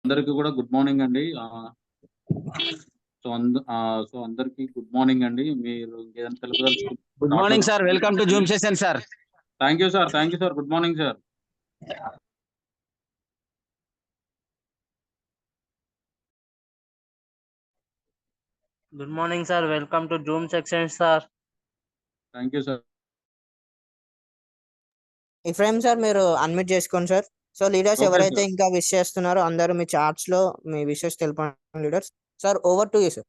అందరికి కూడా good morning అండి. సో అందరికి గుడ్ మార్నింగ్ అండి. మీరు ఏదైనా తెలుపదలుచుకుంటే good morning sir, welcome to zoom session sir. Thank you sir, good morning sir. Good morning sir, welcome to zoom section sir. Thank you sir. Ephraim sir మీరు unmute చేసుకోండి sir. So leaders Okay, ఎవరైతే sir. ఇంకా wish చేస్తున్నారో అందరూ మీ charts లో మీ wishes తెలపండి leaders. Sir over to you sir.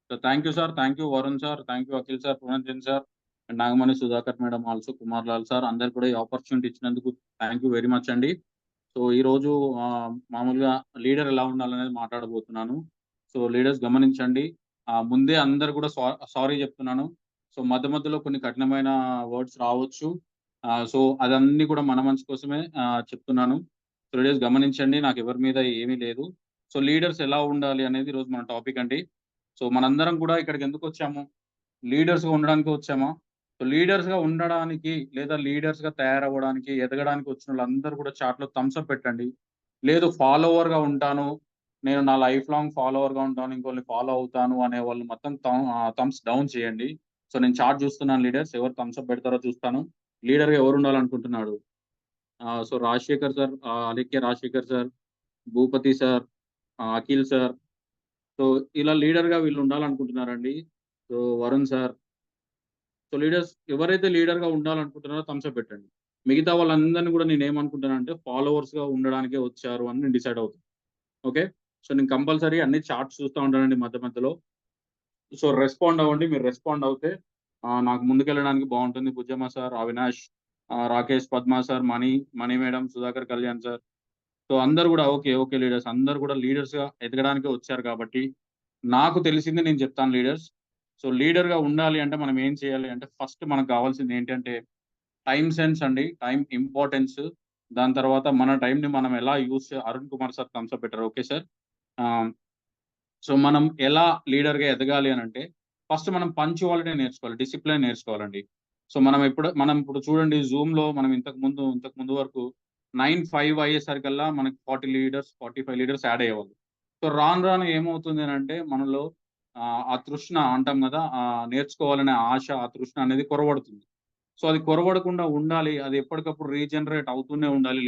So thank you sir, thank you Varun sir, thank you Akhil sir, Puranjan sir, and Nagamani Sudhakar madam, also Kumar Lal sir, అందరు కూడా ఈ opportunity ఇచ్చినందుకు thank you very much అండి. So ఈ రోజు మామూలుగా leader ఎలా ఉండాలనేది మాట్లాడబోతున్నాను. సో లీడర్స్ గమనించండి, ముందే అందరు కూడా సారీ చెప్తున్నాను. సో మధ్య మధ్యలో కొన్ని కఠినమైన వర్డ్స్ రావచ్చు. సో అదన్నీ కూడా మన మంచి కోసమే చెప్తున్నాను. సో లీడర్స్ గమనించండి, నాకు ఎవరి మీద ఏమీ లేదు. సో లీడర్స్ ఎలా ఉండాలి అనేది ఈరోజు మన టాపిక్ అండి. సో మనందరం కూడా ఇక్కడికి ఎందుకు వచ్చాము? లీడర్స్గా ఉండడానికి వచ్చామా? సో లీడర్స్గా ఉండడానికి లేదా లీడర్స్గా తయారవ్వడానికి ఎదగడానికి వచ్చిన వాళ్ళందరూ కూడా చాట్లో థమ్స్అప్ పెట్టండి. లేదు ఫాలోవర్గా ఉంటాను, నేను నా లైఫ్ లాంగ్ ఫాలోవర్గా ఉంటాను, ఇంకొన్ని ఫాలో అవుతాను అనే వాళ్ళు మొత్తం థమ్స్ డౌన్ చేయండి. సో నేను చార్ట్ చూస్తున్నాను లీడర్స్, ఎవరు థమ్స్అప్ పెడతారో చూస్తాను. లీడర్గా ఎవరు ఉండాలనుకుంటున్నాడు? So Rajasekhar sir, Alikhya Rajasekhar sir, Bhupathi sir, Akhil sir. So ఇలా లీడర్గా వీళ్ళు ఉండాలనుకుంటున్నారండి. So Varun sir. So leaders ఎవరైతే లీడర్గా ఉండాలనుకుంటున్నారో థమ్స్అప్ పెట్టండి. మిగతా వాళ్ళందరినీ కూడా నేను ఏమనుకుంటానంటే ఫాలోవర్స్గా ఉండడానికే వచ్చారు అని నేను డిసైడ్ అవుతాను. ఓకే, సో నేను కంపల్సరీ అన్ని చార్ట్స్ చూస్తూ ఉంటానండి మధ్య మధ్యలో. సో రెస్పాండ్ అవ్వండి. మీరు రెస్పాండ్ అవుతే నాకు ముందుకెళ్ళడానికి బాగుంటుంది. Bujjamma sir, Avinash, Rakesh, Padma sir, Mani madam, Sudhakar Kalyan sir. So అందరు కూడా ఓకే లీడర్స్, అందరు కూడా లీడర్స్గా ఎదగడానికే వచ్చారు కాబట్టి నాకు తెలిసింది నేను చెప్తాను లీడర్స్. సో లీడర్గా ఉండాలి అంటే మనం ఏం చేయాలి అంటే ఫస్ట్ మనకు కావాల్సింది ఏంటంటే టైం సెన్స్ అండి, టైం ఇంపార్టెన్స్. దాని తర్వాత మన టైంని మనం ఎలా use Arun Kumar sir thumbs up పెట్టారు. Okay sir. సో మనం ఎలా లీడర్గా ఎదగాలి అని అంటే ఫస్ట్ మనం పంచువాలిటీ నేర్చుకోవాలి, డిసిప్లిన్ నేర్చుకోవాలండి. సో మనం ఇప్పుడు చూడండి జూమ్లో మనం ఇంతకు ముందు వరకు 9-5 అయ్యేసరికల్లా మనకి 40 లీడర్స్ 45 లీడర్స్ యాడ్ అయ్యేవాళ్ళు. సో రాను ఏమవుతుంది అని అంటే మనలో ఆ తృష్ణ అంటాం కదా, నేర్చుకోవాలనే ఆశ, ఆ తృష్ణ అనేది కొరవడుతుంది. సో అది కొరవడకుండా ఉండాలి, అది ఎప్పటికప్పుడు రీజనరేట్ అవుతూనే ఉండాలి.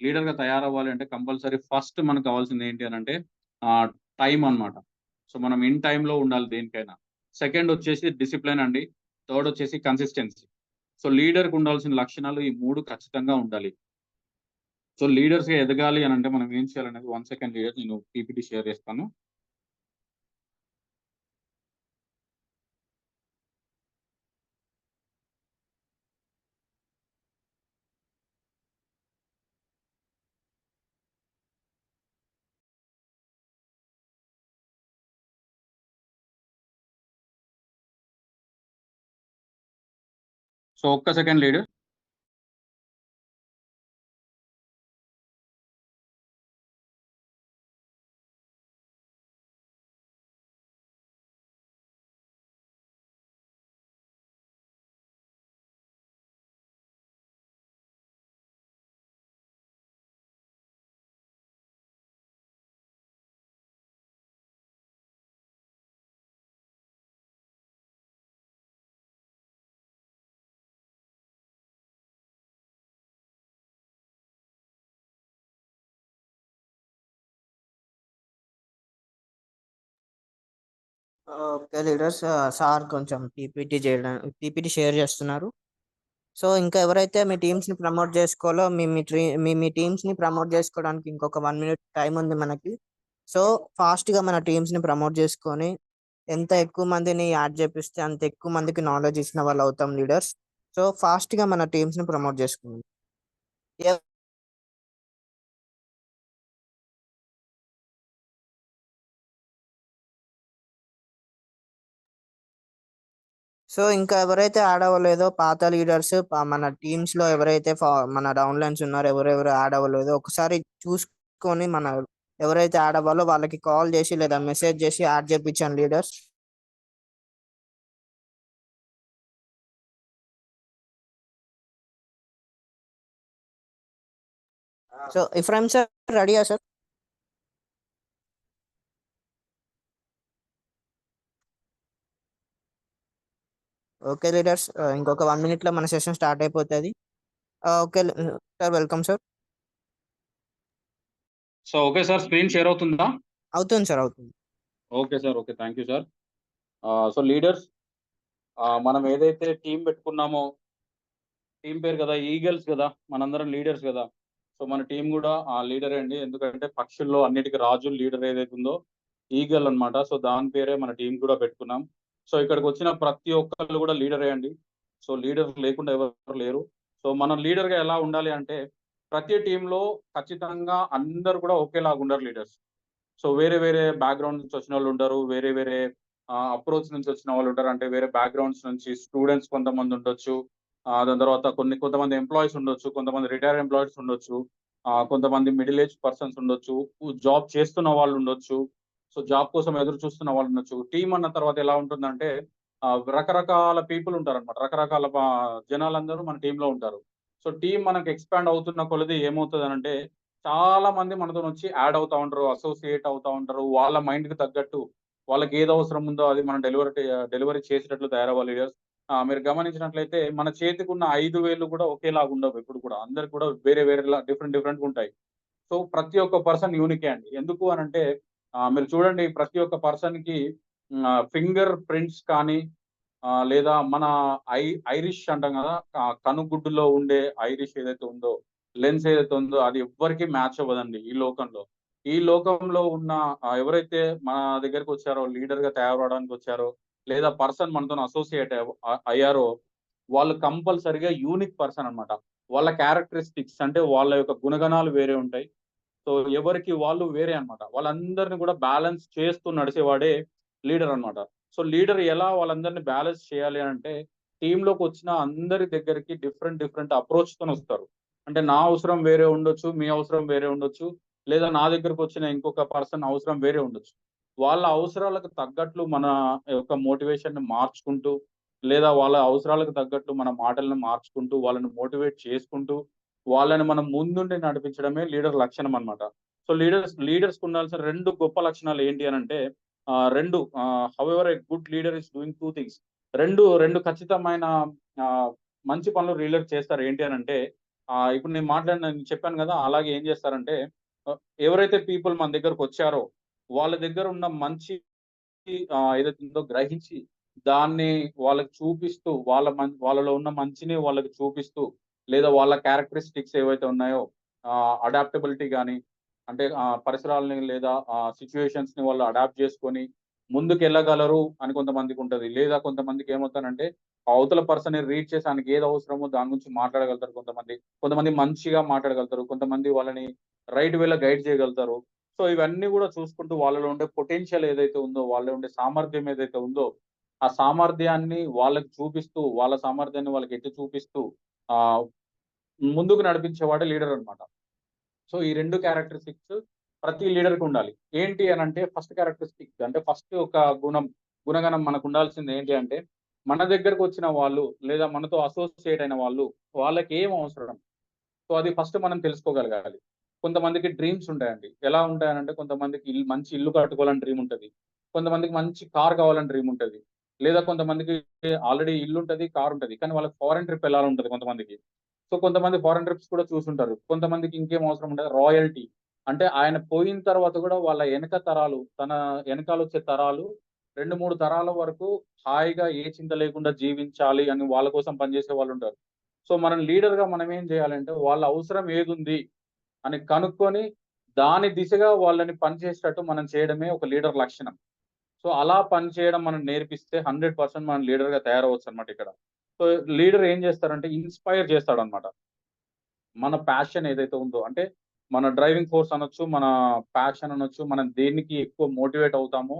లీడర్గా తయారవ్వాలి అంటే కంపల్సరీ ఫస్ట్ మనకు కావాల్సింది ఏంటి అని అంటే టైం అన్నమాట. సో మనం ఇన్ టైంలో ఉండాలి దేనికైనా. సెకండ్ వచ్చేసి డిసిప్లిన్ అండి. థర్డ్ వచ్చేసి కన్సిస్టెన్సీ. సో లీడర్కి ఉండాల్సిన లక్షణాలు ఈ 3 ఖచ్చితంగా ఉండాలి. సో లీడర్స్గా ఎదగాలి అని అంటే మనం ఏం చేయాలనేది 1 సెకండ్ లీడర్, నేను పీపీటీ షేర్ చేస్తాను. సో ఒక్క second leader. Okay leaders, sir కొంచెం పీపీటీ షేర్ చేస్తున్నారు. సో ఇంకా ఎవరైతే మీ టీమ్స్ ని ప్రమోట్ చేసుకోవాలో మీ టీమ్స్ ని ప్రమోట్ చేసుకోవడానికి ఇంకొక 1 minute టైం ఉంది మనకి. సో ఫాస్ట్ గా మన టీమ్స్ ని ప్రమోట్ చేసుకొని ఎంత ఎక్కువ మందిని యాడ్ చేపిస్తే అంత ఎక్కువ మందికి నాలెడ్జ్ ఇచ్చిన వాళ్ళు అవుతాం లీడర్స్. సో ఫాస్ట్ గా మన టీమ్స్ ని ప్రమోట్ చేసుకుందాం. సో ఇంకా ఎవరైతే యాడ్ అవ్వలేదో పాత లీడర్స్, మన టీమ్స్ లో ఎవరైతే మన డౌన్ లైన్స్ ఉన్నారో ఎవరెవరు యాడ్ అవ్వలేదో ఒకసారి చూసుకొని మన ఎవరైతే యాడ్ అవ్వాలో వాళ్ళకి కాల్ చేసి లేదా మెసేజ్ చేసి యాడ్ చేయించాను లీడర్స్. సో ఇఫ్రాయిం సార్ రెడీయా సార్? ఓకే లీడర్స్, ఇంకొక 1 minute లో మన సెషన్ స్టార్ట్ అయిపోతుంది. Okay sir, welcome sir. So okay sir, screen share అవుతుందా? అవుతుంది సార్, అవుతుంది. Okay sir, okay, thank you sir. So leaders, మనం ఏదైతే టీం పెట్టుకున్నామో, టీం పేరు కదా ఈగల్స్ కదా, మనందరం లీడర్స్ కదా. సో మన టీం కూడా ఆ లీడరే అండి, ఎందుకంటే పక్షుల్లో అన్నిటికీ రాజు లీడర్ ఏదైతే ఉందో ఈగల్ అన్నమాట. సో దాని పేరే మన టీం కూడా పెట్టుకున్నాం. సో ఇక్కడికి వచ్చిన ప్రతి ఒక్కళ్ళు కూడా లీడరే అండి. సో లీడర్ లేకుండా ఎవరు లేరు. సో మనం లీడర్ గా ఎలా ఉండాలి అంటే, ప్రతి టీంలో ఖచ్చితంగా అందరు కూడా ఒకేలాగా ఉండరు లీడర్స్. సో వేరే వేరే బ్యాక్గ్రౌండ్ నుంచి వచ్చిన వాళ్ళు ఉంటారు, వేరే వేరే అప్రోచ్ నుంచి వచ్చిన వాళ్ళు ఉంటారు. అంటే వేరే బ్యాక్గ్రౌండ్స్ నుంచి స్టూడెంట్స్ కొంతమంది ఉండొచ్చు, దాని తర్వాత కొంతమంది ఎంప్లాయీస్ ఉండొచ్చు, కొంతమంది రిటైర్ ఎంప్లాయీస్ ఉండొచ్చు, కొంతమంది మిడిల్ ఏజ్ పర్సన్స్ ఉండొచ్చు, జాబ్ చేస్తున్న వాళ్ళు ఉండొచ్చు, సో జాబ్ కోసం ఎదురు చూస్తున్న వాళ్ళు ఉండొచ్చు. టీం అన్న తర్వాత ఎలా ఉంటుందంటే, ఆ, రకరకాల పీపుల్ ఉంటారు అనమాట, రకరకాల జనాలందరూ మన టీంలో ఉంటారు. సో టీం మనకు ఎక్స్పాండ్ అవుతున్న కొలది ఏమవుతుంది అంటే, చాలా మంది మనతో వచ్చి యాడ్ అవుతా ఉంటారు, అసోసియేట్ అవుతా ఉంటారు. వాళ్ళ మైండ్ కి తగ్గట్టు వాళ్ళకి ఏది అవసరం ఉందో అది మనం డెలివరీ చేసేటట్లు తయారవ్వాలి లీడర్స్. మీరు గమనించినట్లయితే మన చేతికి ఉన్న 5 వేలు కూడా ఒకేలాగా ఉండవు, ఎప్పుడు కూడా అందరికి కూడా వేరే వేరే డిఫరెంట్ డిఫరెంట్ ఉంటాయి. సో ప్రతి ఒక్క పర్సన్ యూనికే అండి. ఎందుకు అని అంటే, మీరు చూడండి, ప్రతి ఒక్క పర్సన్ కి ఫింగర్ ప్రింట్స్ కానీ, లేదా మన ఐరిష్ అంటాం కదా, కనుగుడ్డులో ఉండే ఐరిష్ ఏదైతే ఉందో, లెన్స్ ఏదైతే ఉందో, అది ఎవ్వరికి మ్యాచ్ అవ్వదండి ఈ లోకంలో. ఈ లోకంలో ఉన్న ఎవరైతే మన దగ్గరికి వచ్చారో, లీడర్ గా తయారవడానికి వచ్చారో, లేదా పర్సన్ మనతో అసోసియేట్ అయ్యారో, వాళ్ళు కంపల్సరిగా యూనిక్ పర్సన్ అన్నమాట. వాళ్ళ క్యారెక్టరిస్టిక్స్ అంటే వాళ్ళ యొక్క గుణగణాలు వేరే ఉంటాయి. సో ఎవరికి వాళ్ళు వేరే అన్నమాట. వాళ్ళందరిని కూడా బ్యాలెన్స్ చేస్తూ నడిచేవాడే లీడర్ అన్నమాట. సో లీడర్ ఎలా వాళ్ళందరినీ బ్యాలెన్స్ చేయాలి అంటే, టీంలోకి వచ్చిన అందరి దగ్గరికి డిఫరెంట్ డిఫరెంట్ అప్రోచ్ తో వస్తారు. అంటే నా అవసరం వేరే ఉండొచ్చు, మీ అవసరం వేరే ఉండొచ్చు, లేదా నా దగ్గరకు వచ్చిన ఇంకొక పర్సన్ అవసరం వేరే ఉండొచ్చు. వాళ్ళ అవసరాలకు తగ్గట్లు మన యొక్క మోటివేషన్ ని మార్చుకుంటూ, లేదా వాళ్ళ అవసరాలకు తగ్గట్లు మన మాటలను మార్చుకుంటూ, వాళ్ళని మోటివేట్ చేసుకుంటూ, వాళ్ళని మనం ముందుండి నడిపించడమే లీడర్ లక్షణం అన్నమాట. సో లీడర్స్ ఉండాల్సిన 2 గొప్ప లక్షణాలు ఏంటి అని అంటే, రెండు however a good leader is doing 2 things. రెండు ఖచ్చితమైన మంచి పనులు లీడర్ చేస్తారు. ఏంటి అని అంటే, ఇప్పుడు నేను చెప్పాను కదా, అలాగే ఏం చేస్తారంటే, ఎవరైతే పీపుల్ మన దగ్గరకు వచ్చారో వాళ్ళ దగ్గర ఉన్న మంచి ఏదైతే ఉందో గ్రహించి, దాన్ని వాళ్ళకి చూపిస్తూ, వాళ్ళలో ఉన్న మంచిని వాళ్ళకి చూపిస్తూ, లేదా వాళ్ళ క్యారెక్టరిస్టిక్స్ ఏవైతే ఉన్నాయో, అడాప్టబిలిటీ గాని, అంటే పరిసరాలని లేదా సిచ్యుయేషన్స్ ని వాళ్ళు అడాప్ట్ చేసుకొని ముందుకెళ్ళగలరు అని కొంతమందికి ఉంటది. లేదా కొంతమందికి ఏమవుతానంటే, అవతల పర్సన్ ని రీడ్ చేసి ఆయనకి ఏది అవసరమో దాని గురించి మాట్లాడగలుగుతారు కొంతమంది. కొంతమంది మంచిగా మాట్లాడగలుగుతారు, కొంతమంది వాళ్ళని రైట్ వేలో గైడ్ చేయగలుగుతారు. సో ఇవన్నీ కూడా చూసుకుంటూ వాళ్ళలో ఉండే పొటెన్షియల్ ఏదైతే ఉందో, వాళ్ళలో ఉండే సామర్థ్యం ఏదైతే ఉందో, ఆ సామర్థ్యాన్ని వాళ్ళకి చూపిస్తూ, వాళ్ళ సామర్థ్యాన్ని వాళ్ళకి ఎత్తి చూపిస్తూ ఆహ్, ముందుకు నడిపించేవాడే లీడర్ అన్నమాట. సో ఈ 2 క్యారెక్టరిస్టిక్స్ ప్రతి లీడర్‌కి ఉండాలి. ఏంటి అనంటే, ఫస్ట్ క్యారెక్టరిస్టిక్ అంటే ఫస్ట్ ఒక గుణగణం మనకు ఉండాల్సింది ఏంటి అంటే, మన దగ్గరకొచ్చిన వాళ్ళు లేదా మనతో అసోసియేట్ అయిన వాళ్ళు, వాళ్ళకి ఏం అవసరం? సో అది ఫస్ట్ మనం తెలుసుకోగలగాలి. కొంతమందికి డ్రీమ్స్ ఉంటాయండి. ఎలా ఉంటాయనంటే, కొంతమందికి మంచి ఇల్లు కట్టుకోవాలని డ్రీమ్ ఉంటది. కొంతమందికి మంచి కార్ కావాలని డ్రీమ్ ఉంటది. లేదా కొంతమందికి ఆల్రెడీ ఇల్లుంటది, కార్ ఉంటది. కానీ వాళ్ళకి ఫారెన్ ట్రిప్ ఎళ్ళాలంటది కొంతమందికి. సో కొంతమంది ఫారెన్ ట్రిప్స్ కూడా చూసుంటారు. కొంతమందికి ఇంకేం అవసరం ఉండదు, రాయల్టీ. అంటే ఆయన పోయిన తర్వాత కూడా వాళ్ళ ఎనక తరాలు, తన ఎనకాలొచ్చే తరాలు 2, 3 తరాల వరకు హాయిగా ఏ చింత లేకుండా జీవించాలి అని వాళ్ళ కోసం పనిచేసే వాళ్ళుంటారు. సో మనం లీడర్‌గా మనం ఏం చేయాలంటే, వాళ్ళ అవసరం ఏదుంది అని కనుక్కొని, దాని దిశగా వాళ్ళని పనిచేసేటట్టు మనం చేయడమే ఒక లీడర్ లక్షణం. సో అలా పని చేయడం మనం నేర్పిస్తే 100% మనం లీడర్‌గా తయారవ్వచ్చనమాట ఇక్కడ. సో లీడర్ ఏం చేస్తారంటే, ఇన్‌స్పైర్ చేస్తాడనమాట. మన ప్యాషన్ ఏదైతే ఉందో, అంటే మన డ్రైవింగ్ ఫోర్స్ అనొచ్చు, మన ప్యాషన్ అనొచ్చు, మనం దేనికి ఎక్కువ మోటివేట్ అవుతామో,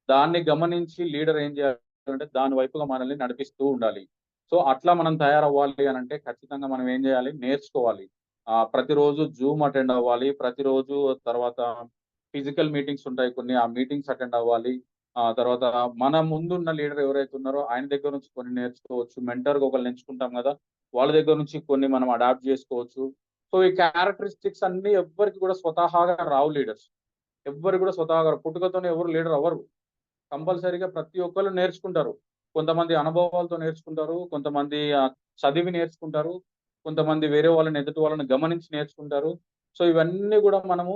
దాన్ని గమనించి లీడర్ ఏం చేయాలంటే దాని వైపుగా మనల్ని నడిపిస్తూ ఉండాలి. సో అట్లా మనం తయారవ్వాలి అనంటే ఖచ్చితంగా మనం ఏం చేయాలి? నేర్చుకోవాలి. ప్రతిరోజు జూమ్ అటెండ్ అవ్వాలి. ప్రతిరోజు తర్వాత ఫిజికల్ మీటింగ్స్ ఉంటాయి కొన్ని. ఆ మీటింగ్స్ అటెండ్ అవ్వాలి. తర్వాత మన ముందున్న లీడర్ ఎవరైతే ఉన్నారో ఆయన దగ్గర నుంచి కొన్ని నేర్చుకోవచ్చు. మెంటర్‌గా ఒకళ్ళని ఎంచుకుంటాం గదా, వాళ్ళ దగ్గర నుంచి కొన్ని మనం అడాప్ట్ జేసుకోవచ్చు. సో, ఈ క్యారెక్టరిస్టిక్స్ అన్నీ ఎవ్వరికి కూడా స్వతహాగా రావు లీడర్స్. ఎవ్వరు కూడా స్వతహాగా పుట్టుకతోనే ఎవరు లీడర్ అవ్వరు. కంపల్సరీగా ప్రతి ఒక్కళ్ళు నేర్చుకుంటారు. కొంతమంది అనుభవాలతో నేర్చుకుంటారు, కొంతమంది చదివి నేర్చుకుంటారు, కొంతమంది వేరే వాళ్ళని ఎదుటి వాళ్ళని గమనించి నేర్చుకుంటారు. సో ఇవన్నీ కూడా మనము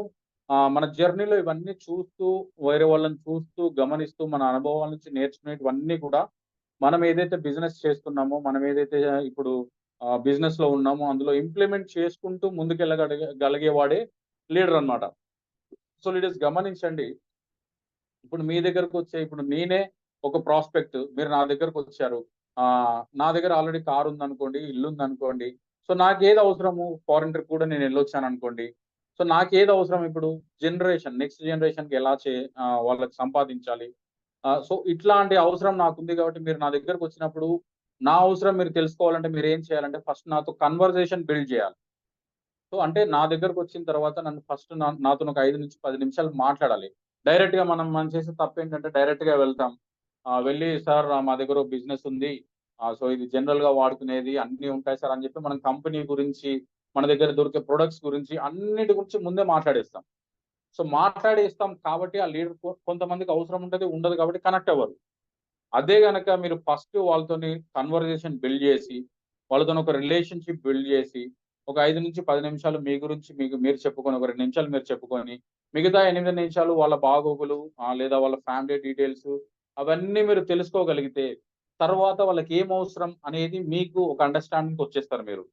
మన జర్నీలో ఇవన్నీ చూస్తూ, వేరే వాళ్ళని చూస్తూ, గమనిస్తూ, మన అనుభవాల నుంచి నేర్చుకునేటివన్నీ కూడా మనం ఏదైతే బిజినెస్ చేస్తున్నామో, మనం ఏదైతే ఇప్పుడు బిజినెస్‌లో ఉన్నామో అందులో ఇంప్లిమెంట్ చేసుకుంటూ గలిగేవాడే లీడర్ అన్నమాట. సో లీడర్స్ గమనించండి. ఇప్పుడు మీ దగ్గరకొచ్చే ఇప్పుడు నేనే ఒక ప్రాస్పెక్ట్. మీరు నా దగ్గరకొచ్చారు. నా దగ్గర ఆల్రెడీ కారుందనుకోండి, ఇల్లుందనుకోండి. సో నాకేది అవసరము ఫారెన్ ట్రిప్ కూడా నేను ఎళ్ళొచ్చాననుకోండి. సో నాకేది అవసరం ఇప్పుడు నెక్స్ట్ జనరేషన్‌కి ఎలా వాళ్ళకి సంపాదించాలి. సో ఇట్లాంటి అవసరం నాకుంది కాబట్టి మీరు నా దగ్గరకొచ్చినప్పుడు నా అవసరం మీరు తెలుసుకోవాలంటే మీరేం చేయాలంటే ఫస్ట్ నాతో కన్వర్జేషన్ బిల్డ్ చేయాలి. సో అంటే నా దగ్గరకొచ్చిన తర్వాత నన్ను ఫస్ట్ నాతోని ఒక 5-10 నిమిషాలు మాట్లాడాలి. డైరెక్ట్‌గా మనం చేసే తప్పేంటంటే డైరెక్ట్‌గా వెళ్తాం. వెళ్ళి సార్ మా దగ్గర ఓ బిజినెస్ ఉంది. సో ఇది జనరల్‌గా వాడుకునేది అన్నీ ఉంటాయి సార్ అని చెప్పి మనం కంపెనీ గురించి, మన దగ్గర దొరికే ప్రొడక్ట్స్ గురించి అన్నిటి గురించి ముందే మాట్లాడేస్తాం. సో మాట్లాడేస్తాం కాబట్టి ఆ లీడర్ కొంతమందికి అవసరం ఉంటది, ఉండదు కాబట్టి కనెక్ట్ అవ్వరు. అదే గనక మీరు ఫస్ట్ వాళ్ళతోని కన్వర్జేషన్ బిల్డ్ చేసి, వాళ్ళతోని ఒక రిలేషన్‌షిప్ బిల్డ్ చేసి, ఒక 5-10 నిమిషాలు మీ గురించి మీరు చెప్పుకొని, ఒక 2 నిమిషాలు మీరు చెప్పుకొని, మిగతా 8 నిమిషాలు వాళ్ళ బాగోగులు లేదా వాళ్ళ ఫ్యామిలీ డీటెయిల్స్ అవన్నీ మీరు తెలుసుకోగలిగితే, తర్వాత వాళ్ళకేం అవసరం అనేది మీకు ఒక అండర్‌స్టాండింగ్‌కొచ్చేస్తారు మీరు.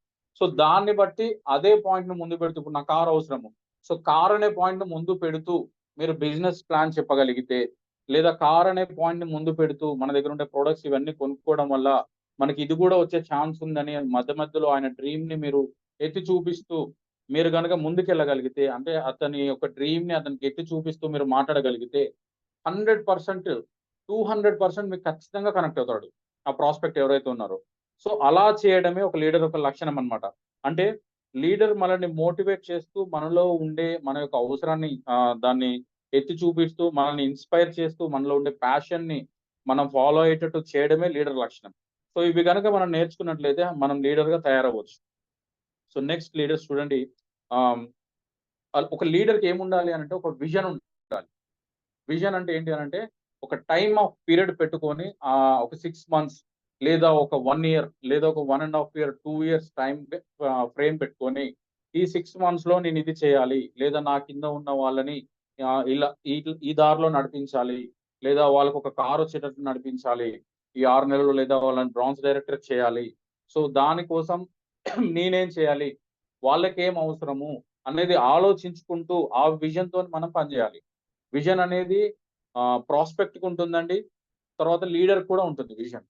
సో దాన్ని బట్టి అదే పాయింట్‌ని ముందు పెడుతూ ఇప్పుడు నాకు కార్ అవసరము. సో కార్ అనే పాయింట్‌ని ముందు పెడుతూ మీరు బిజినెస్ ప్లాన్ చెప్పగలిగితే లేదా కార్ అనే పాయింట్‌ని ముందు పెడుతూ, మన దగ్గర ఉండే ప్రొడక్ట్స్ ఇవన్నీ కొనుక్కోవడం వల్ల, మనకి ఇది గూడా వచ్చే ఛాన్స్ ఉందని మధ్య మధ్యలో ఆయన డ్రీమ్‌ని మీరు ఎత్తి చూపిస్తూ, మీరు గనక ముందుకెళ్ళగలిగితే, అంటే అతని యొక్క డ్రీమ్‌ని అతనికి ఎత్తి చూపిస్తూ మీరు మాట్లాడగలిగితే 100%, 200% మీకు ఖచ్చితంగా కనెక్ట్ అవుతాడు. ఆ ప్రాస్పెక్ట్ ఎవరైతే ఉన్నారో. సో అలా చేయడమే ఒక లీడర్ యొక్క లక్షణం అన్నమాట. అంటే లీడర్ మనల్ని మోటివేట్ చేస్తూ, మనలో ఉండే మన యొక్క అవసరాన్ని దాన్ని ఎత్తి చూపిస్తూ, మనల్ని ఇన్‌స్పైర్ చేస్తూ, మనలో ఉండే ప్యాషన్‌ని మనం ఫాలో అయ్యేటట్టు చేయడమే లీడర్ లక్షణం. సో ఇవి గనక మనం నేర్చుకున్నట్లయితే మనం లీడర్‌గా తయారవ్వచ్చు. సో నెక్స్ట్ లీడర్స్ చూడండి. ఆహ్, ఒక లీడర్‌కి ఏముండాలి అనంటే ఒక విజన్ ఉండాలి. విజన్ అంటే ఏంటి అనంటే ఒక టైమ్ ఆఫ్ పీరియడ్ పెట్టుకొని ఒక 6 మంత్స్ లేదా ఒక 1 ఇయర్ లేదా ఒక 1 ½ ఇయర్, 2 ఇయర్స్ ఫ్రేమ్ పెట్టుకొని ఈ 6 మంత్స్‌లో నేను ఇది చేయాలి. లేదా నా కింద ఉన్న వాళ్ళని ఇలా ఈ దారిలో నడిపించాలి. లేదా వాళ్ళకొక కార్ వచ్చేటట్టు నడిపించాలి. ఈ 6 నెలలు లేదా వాళ్ళని బ్రాంజ్ డైరెక్టర్ చేయాలి. సో దానికోసం నేనేం చేయాలి? వాళ్ళకేం అవసరము? అనేది ఆలోచించుకుంటూ ఆ విజన్‌తోని మనం పనిచేయాలి. విజన్ అనేది ప్రాస్పెక్ట్‌కి ఉంటుందండి. తర్వాత లీడర్‌కి కూడా ఉంటుంది విజన్.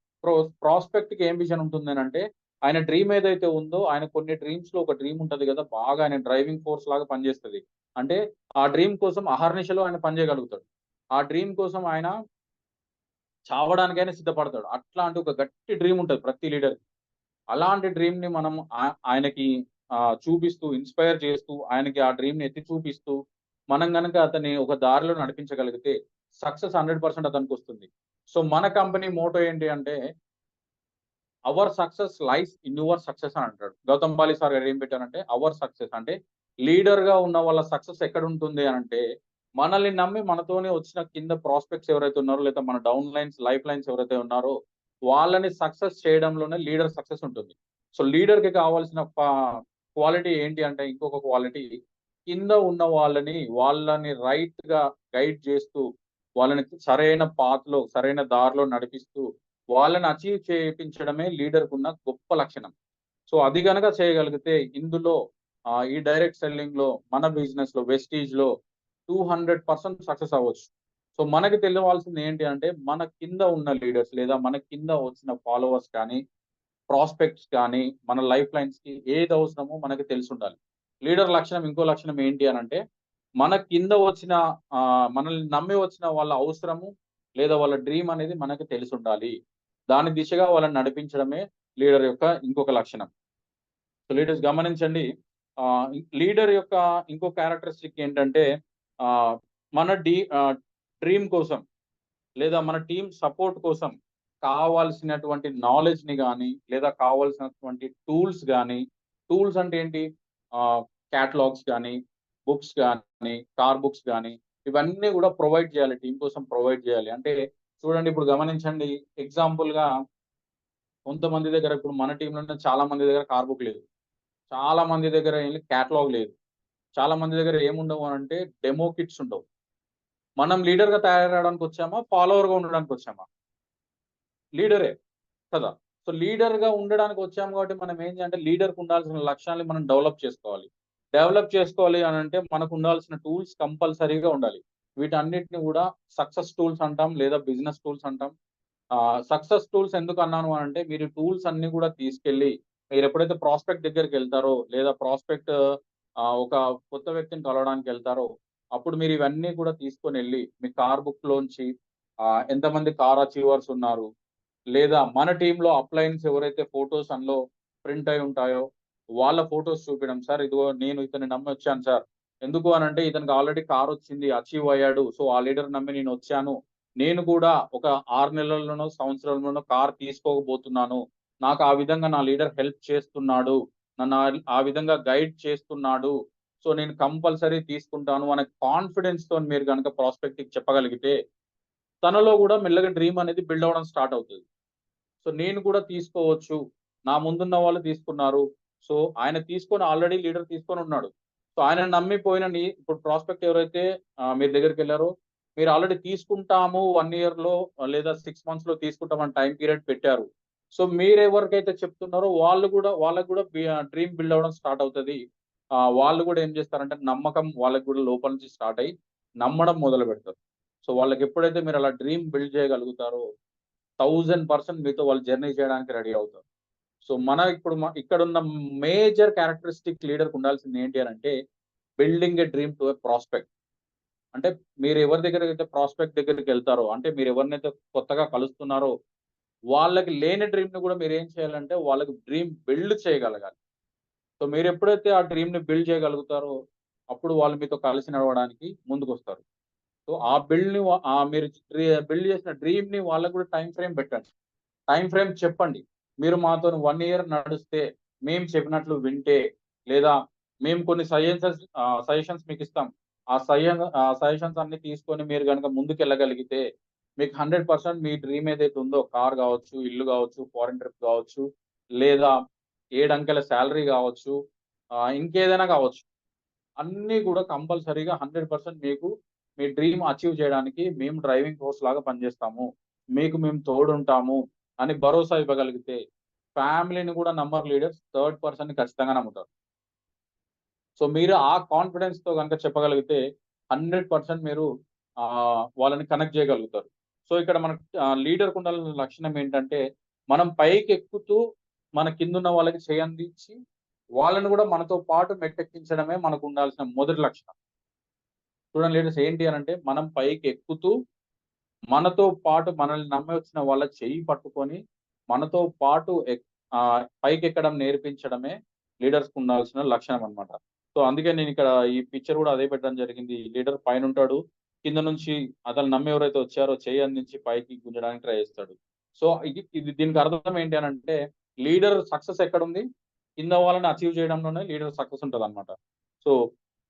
ప్రాస్పెక్ట్‌కి ఏం విజన్ ఉంటుందనంటే, ఆయన డ్రీమ్ ఏదైతే ఉందో, ఆయన కొన్ని డ్రీమ్స్‌లో ఒక డ్రీమ్ ఉంటది గదా! బాగా ఆయన డ్రైవింగ్ ఫోర్స్ లాగా పనిచేస్తది. అంటే ఆ డ్రీమ్ కోసం అహర్నిశలో ఆయన పని చేయగలుగుతాడు. ఆ డ్రీమ్ కోసం ఆయన చావడానికైనా సిద్ధపడతాడు. అట్లాంటి ఒక గట్టి డ్రీమ్ ఉంటది ప్రతి లీడర్‌కి. అలాంటి డ్రీమ్‌ని మనం ఆయనకి చూపిస్తూ, ఇన్‌స్పైర్ చేస్తూ, ఆయనకి ఆ డ్రీమ్‌ని ఎత్తి చూపిస్తూ, మనం గనక అతన్ని ఒక దారిలో నడిపించగలిగితే సక్సెస్ 100% అతనికొస్తుంది. సో, మన కంపెనీ మోటో ఏంటి అంటే, our success lies in your success అని అంటాడు. గౌతమ్ బాలి సార్ గారు ఏం పెట్టారంటే, అవర్ సక్సెస్ అంటే లీడర్‌గా ఉన్న వాళ్ళ సక్సెస్ ఎక్కడుంటుంది అనంటే, మనల్ని నమ్మి మనతోనే వచ్చిన కింద ప్రాస్పెక్ట్స్ ఎవరైతే ఉన్నారో, లేదా మన లైఫ్ లైన్స్ ఎవరైతే ఉన్నారో, వాళ్ళని సక్సెస్ చేయడంలోనే లీడర్ సక్సెస్ ఉంటుంది. సో, లీడర్‌కి కావాల్సిన క్వాలిటీ ఏంటి అంటే ఇంకొక క్వాలిటీ కింద ఉన్న వాళ్ళని రైట్‌గా గైడ్ చేస్తూ, వాళ్ళని సరైన పాత్‌లో, సరైన దారిలో నడిపిస్తూ, వాళ్ళని అచీవ్ చేపించడమే లీడర్‌కున్న గొప్ప లక్షణం. సో, అది గనక చేయగలిగితే ఇందులో ఈ డైరెక్ట్ సెల్లింగ్‌లో, మన బిజినెస్‌లో, వెస్టీజ్‌లో 200% సక్సెస్ అవ్వచ్చు. సో, మనకి తెలవాల్సింది ఏంటి అంటే, మన కింద ఉన్న లీడర్స్ లేదా మన కింద వచ్చిన ఫాలోవర్స్ కానీ, ప్రాస్పెక్ట్స్ కానీ, మన లైఫ్ లైన్స్‌కి ఏది అవసరమో మనకి తెలిసుండాలి. లీడర్ లక్షణం ఇంకో లక్షణం ఏంటి అనంటే, మన కింద వచ్చిన మనల్ని నమ్మి వచ్చిన వాళ్ళ అవసరము లేదా వాళ్ళ డ్రీమ్ అనేది మనకు తెలిసుండాలి. దాని దిశగా వాళ్ళని నడిపించడమే లీడర్ యొక్క ఇంకొక లక్షణం. సో లీడర్స్ గమనించండి. లీడర్ యొక్క ఇంకో క్యారెక్టరిస్టిక్ ఏంటంటే ఆహ్, మన డ్రీమ్ కోసం లేదా మన టీమ్ సపోర్ట్ కోసం కావాల్సినటువంటి నాలెడ్జ్‌ని గాని, లేదా కావాల్సినటువంటి టూల్స్ అంటే ఏంటి? క్యాటలాగ్స్ గాని, బుక్స్ గాని, కార్ బుక్స్ గాని, ఇవన్నీ గూడా ప్రొవైడ్ చేయాలి. టీమ్ కోసం ప్రొవైడ్ చేయాలి. అంటే చూడండి ఇప్పుడు గమనించండి, ఎగ్జాంపుల్ గా కొంతమంది దగ్గర ఇప్పుడు మన టీంలోనే చాలా మంది దగ్గర కార్ బుక్ లేదు, చాలా మంది దగ్గర క్యాటలాగ్ లేదు, చాలా మంది దగ్గర ఏముండవు అని అంటే డెమో కిట్స్ ఉండవు. మనం లీడర్ గా తయారవడానికి వచ్చామా, ఫాలోవర్ గా ఉండడానికి వచ్చామా? లీడరే కదా. సో లీడర్ గా ఉండడానికి వచ్చాము కాబట్టి మనం ఏం చేయాలంటే లీడర్ కు ఉండాల్సిన లక్ష్యాన్ని మనం డెవలప్ చేసుకోవాలి. డెవలప్ చేసుకోవాలి అని అంటే మనకు ఉండాల్సిన టూల్స్ కంపల్సరీగా ఉండాలి. వీటన్నిటిని కూడా సక్సెస్ టూల్స్ అంటాం లేదా బిజినెస్ టూల్స్ అంటాం. సక్సెస్ టూల్స్ ఎందుకు అన్నాను అని అంటే మీరు టూల్స్ అన్ని కూడా తీసుకెళ్ళి మీరు ఎప్పుడైతే ప్రాస్పెక్ట్ దగ్గరికి వెళ్తారో లేదా ప్రాస్పెక్ట్ ఒక కొత్త వ్యక్తిని కలవడానికి వెళ్తారో అప్పుడు మీరు ఇవన్నీ కూడా తీసుకొని వెళ్ళి మీ కార్ బుక్ లోంచి ఎంతమంది కార్ అచీవర్స్ ఉన్నారు, లేదా మన టీంలో అప్లయన్స్ ఎవరైతే ఫోటోస్ అందులో ప్రింట్ అయి ఉంటాయో వాళ్ళ ఫోటోస్ చూపించడం. సార్ ఇదిగో నేను ఇతన్ని నమ్మి వచ్చాను సార్, ఎందుకు అని అంటే ఇతనికి ఆల్రెడీ కార్ వచ్చింది, అచీవ్ అయ్యాడు, సో ఆ లీడర్ నమ్మి నేను వచ్చాను, నేను కూడా ఒక 6 నెలల్లోనో సంవత్సరంలోనో కార్ తీసుకోబోతున్నాను, నాకు ఆ విధంగా నా లీడర్ హెల్ప్ చేస్తున్నాడు, నన్ను ఆ విధంగా గైడ్ చేస్తున్నాడు, సో నేను కంపల్సరీ తీసుకుంటాను అనే కాన్ఫిడెన్స్ తో మీరు కనుక ప్రాస్పెక్ట్ చెప్పగలిగితే తనలో కూడా మెల్లగా డ్రీమ్ అనేది బిల్డ్ అవ్వడం స్టార్ట్ అవుతుంది. సో నేను కూడా తీసుకోవచ్చు, నా ముందున్న వాళ్ళు తీసుకున్నారు, సో ఆయన తీసుకొని ఆల్రెడీ లీడర్ తీసుకొని ఉన్నాడు, సో ఆయన నమ్మిపోయిన ఇప్పుడు ప్రాస్పెక్ట్ ఎవరైతే మీ దగ్గరికి వెళ్ళారో మీరు ఆల్రెడీ తీసుకుంటాము 1 year లో లేదా 6 months లో తీసుకుంటామని టైం పీరియడ్ పెట్టారు. సో మీరు ఎవరికైతే చెప్తున్నారో వాళ్ళకు కూడా డ్రీమ్ బిల్డ్ అవ్వడం స్టార్ట్ అవుతుంది. వాళ్ళు కూడా ఏం చేస్తారంటే నమ్మకం వాళ్ళకి కూడా లోపల నుంచి స్టార్ట్ అయ్యి నమ్మడం మొదలు పెడతారు. సో వాళ్ళకి ఎప్పుడైతే మీరు అలా డ్రీమ్ బిల్డ్ చేయగలుగుతారో 1000% మీతో వాళ్ళు జర్నీ చేయడానికి రెడీ అవుతారు. సో ఇప్పుడు ఇక్కడ ఉన్న మేజర్ క్యారెక్టరిస్టిక్ లీడర్ ఉండాల్సింది ఏంటి అని అంటే building a dream to a prospect. అంటే మీరు ఎవరి దగ్గరికి అయితే ప్రాస్పెక్ట్ దగ్గరికి వెళ్తారో అంటే మీరు ఎవరినైతే కొత్తగా కలుస్తున్నారో వాళ్ళకి లేని డ్రీమ్ ని కూడా మీరు ఏం చేయాలంటే వాళ్ళకి డ్రీమ్ బిల్డ్ చేయగలగాలి. సో మీరు ఎప్పుడైతే ఆ డ్రీమ్ ని బిల్డ్ చేయగలుగుతారో అప్పుడు వాళ్ళు మీతో కలిసి నడవడానికి ముందుకు వస్తారు. సో ఆ బిల్డ్ ని మీరు బిల్డ్ చేసిన డ్రీమ్ ని వాళ్ళకు కూడా టైం ఫ్రేమ్ పెట్టండి, టైం ఫ్రేమ్ చెప్పండి. మీరు మాతో 1 year నడిస్తే మేము చెప్పినట్లు వింటే లేదా మేము కొన్ని సజెషన్స్ మీకు ఇస్తాం, సజెషన్స్ అన్ని తీసుకొని మీరు కనుక ముందుకు వెళ్ళగలిగితే మీకు 100% మీ డ్రీమ్ ఏదైతే ఉందో కార్ కావచ్చు, ఇల్లు కావచ్చు, ఫారెన్ ట్రిప్ కావచ్చు, లేదా 7 అంకెల శాలరీ కావచ్చు, ఇంకేదైనా కావచ్చు, అన్నీ కూడా కంపల్సరీగా 100% మీకు మీ డ్రీమ్ అచీవ్ చేయడానికి మేము డ్రైవింగ్ ఫోర్స్ లాగా పనిచేస్తాము, మీకు మేము తోడుంటాము అని భరోసా ఇవ్వగలిగితే ఫ్యామిలీని కూడా నమ్మర్ లీడర్స్, థర్డ్ పర్సన్ ని ఖచ్చితంగా నమ్ముతారు. సో మీరు ఆ కాన్ఫిడెన్స్ తో కనుక చెప్పగలిగితే 100% మీరు వాళ్ళని కనెక్ట్ చేయగలుగుతారు. సో ఇక్కడ మన లీడర్ కు ఉండాల్సిన లక్షణం ఏంటంటే మనం పైకి ఎక్కుతూ మన కిందున్న వాళ్ళకి చేయందించి వాళ్ళని కూడా మనతో పాటు మెట్టెక్కించడమే మనకు ఉండాల్సిన మొదటి లక్షణం. చూడండి లీడర్స్ ఏంటి అని అంటే మనం పైకి ఎక్కుతూ మనతో పాటు మనల్ని నమ్మి వచ్చిన వాళ్ళ చెయ్యి పట్టుకొని మనతో పాటు పైకెక్కడం నేర్పించడమే లీడర్స్ కు ఉండాల్సిన లక్షణం అన్నమాట. సో అందుకే నేను ఇక్కడ ఈ పిక్చర్ కూడా అదే పెట్టడం జరిగింది. లీడర్ పైన ఉంటాడు, కింద నుంచి అతను నమ్మి ఎవరైతే వచ్చారో చెయ్యి అందించి పైకి గుంజడానికి ట్రై చేస్తాడు. సో ఇది దీనికి అర్థం ఏంటి అని అంటే లీడర్ సక్సెస్ ఎక్కడుంది, కింద వాళ్ళని అచీవ్ చేయడంలోనే లీడర్ సక్సెస్ ఉంటుంది అనమాట. సో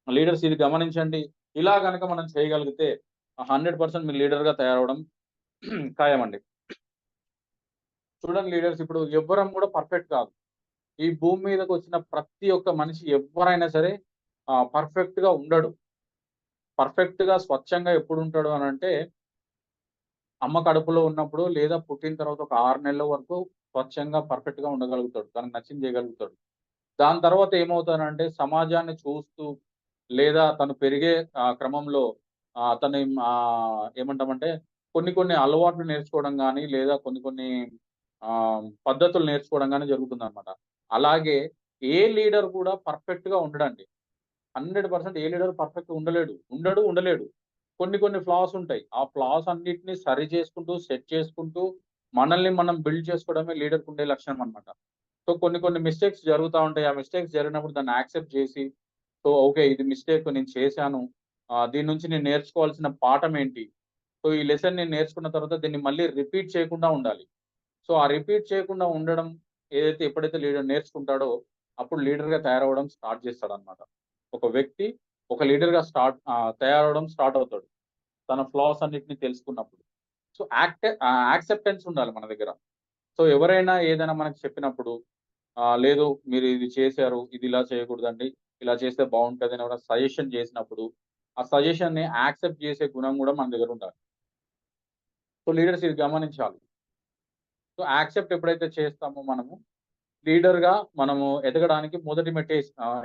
లీడర్స్ ఇది గమనించండి. ఇలా కనుక మనం చేయగలిగితే 100% మీరు లీడర్ గా తయారవడం ఖాయమండి. చూడండి లీడర్స్ ఇప్పుడు ఎవ్వరం కూడా పర్ఫెక్ట్ కాదు. ఈ భూమి మీదకి వచ్చిన ప్రతి ఒక్క మనిషి ఎవరైనా సరే పర్ఫెక్ట్ గా ఉండడు. పర్ఫెక్ట్ గా స్వచ్ఛంగా ఎప్పుడు ఉంటాడు అని అంటే అమ్మ కడుపులో ఉన్నప్పుడు లేదా పుట్టిన తర్వాత ఒక 6 నెలల వరకు స్వచ్ఛంగా పర్ఫెక్ట్ గా ఉండగలుగుతాడు, తనకు నచ్చింది చేయగలుగుతాడు. దాని తర్వాత ఏమవుతానంటే సమాజాన్ని చూస్తూ లేదా తను పెరిగే క్రమంలో అతని ఏమంటామంటే కొన్ని అలవాట్లు నేర్చుకోవడం కానీ లేదా కొన్ని పద్ధతులు నేర్చుకోవడం కానీ జరుగుతుందన్నమాట. అలాగే ఏ లీడర్ కూడా పర్ఫెక్ట్ గా ఉండడండి. 100% ఏ లీడర్ పర్ఫెక్ట్ ఉండలేడు. కొన్ని ఫ్లాస్ ఉంటాయి. ఆ ఫ్లాస్ అన్నిటిని సరి చేసుకుంటూ సెట్ చేసుకుంటూ మనల్ని మనం బిల్డ్ చేసుకోవడమే లీడర్‌కు ఉండే లక్షణం అన్నమాట. సో కొన్ని మిస్టేక్స్ జరుగుతా ఉంటాయి. ఆ మిస్టేక్స్ జరిగినప్పుడు దాన్ని యాక్సెప్ట్ చేసి సో ఓకే. ఇది మిస్టేక్ నేను చేశాను. దీని నుంచి నేను నేర్చుకోవాల్సిన పాఠం ఏంటి? సో ఈ లెసన్ నేను నేర్చుకున్న తర్వాత దీన్ని మళ్ళీ రిపీట్ చేయకుండా ఉండాలి. సో ఆ రిపీట్ చేయకుండా ఉండడం ఏదైతే ఎప్పుడైతే లీడర్ నేర్చుకుంటాడో అప్పుడు లీడర్‌గా తయారవ్వడం స్టార్ట్ చేస్తాడన్నమాట. ఒక వ్యక్తి ఒక లీడర్‌గా తయారవ్వడం స్టార్ట్ అవుతాడు. తన ఫ్లాస్ అన్నిటిని తెలుసుకున్నప్పుడు. సో యాక్సెప్టెన్స్ ఉండాలి మన దగ్గర. సో ఎవరైనా ఏదైనా మనకు చెప్పినప్పుడు లేదు మీరు ఇది చేశారు, ఇది ఇలా చేయకూడదండి, ఇలా చేస్తే బాగుంటది అని ఎవరైనా సజెషన్ చేసినప్పుడు ఆ సజెషన్ ని యాక్సెప్ట్ చేసే గుణం కూడా మన దగ్గర ఉండాలి. సో లీడర్స్ ఇది గమనించాలి. సో యాక్సెప్ట్ ఎప్పుడైతే చేస్తామో మనము లీడర్ గా మనము ఎదగడానికి మొదటి మెట్టు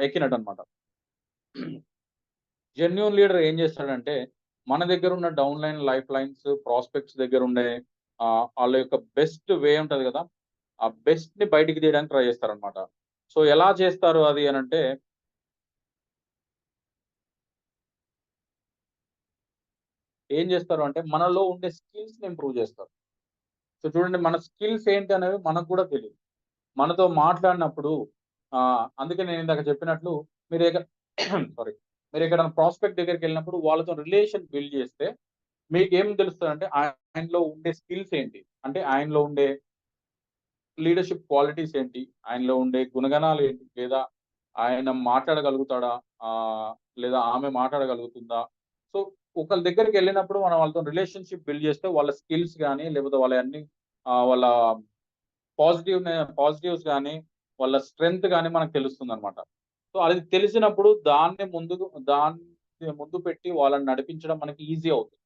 ఎక్కినట్టు అనమాట. జెన్యూన్ లీడర్ ఏం చేస్తాడంటే మన దగ్గర ఉన్న down line, life lines, prospects దగ్గర ఉండే వాళ్ళ యొక్క బెస్ట్ వే ఉంటది కదా, ఆ బెస్ట్ ని బయటికి తీయడానికి ట్రై చేస్తారనమాట. సో ఎలా చేస్తారు అది అని అంటే ఏం చేస్తారు అంటే మనలో ఉండే స్కిల్స్ ని ఇంప్రూవ్ చేస్తారు. సో చూడండి మన స్కిల్స్ ఏంటి అనేవి మనకు కూడా తెలియదు. మనతో మాట్లాడినప్పుడు అందుకే నేను ఇందాక చెప్పినట్లు మీరు సారీ మీరు ఎక్కడైనా ప్రాస్పెక్ట్ దగ్గరికి వెళ్ళినప్పుడు వాళ్ళతో రిలేషన్ బిల్డ్ చేస్తే మీకేం తెలుస్తుందంటే ఆయనలో ఉండే స్కిల్స్ ఏంటి, అంటే ఆయనలో ఉండే లీడర్షిప్ క్వాలిటీస్ ఏంటి, ఆయనలో ఉండే గుణగణాలు ఏంటి, లేదా ఆయన మాట్లాడగలుగుతాడా, లేదా ఆమె మాట్లాడగలుగుతుందా. సో ఒకళ్ళ దగ్గరికి వెళ్ళినప్పుడు మనం వాళ్ళతో రిలేషన్షిప్ బిల్డ్ చేస్తే వాళ్ళ స్కిల్స్ కానీ లేకపోతే వాళ్ళ అన్ని వాళ్ళ పాజిటివ్స్ కానీ వాళ్ళ స్ట్రెంగ్త్ కానీ మనకు తెలుస్తుంది అనమాట. సో అది తెలిసినప్పుడు దాన్ని ముందు పెట్టి వాళ్ళని నడిపించడం మనకి ఈజీ అవుతుంది.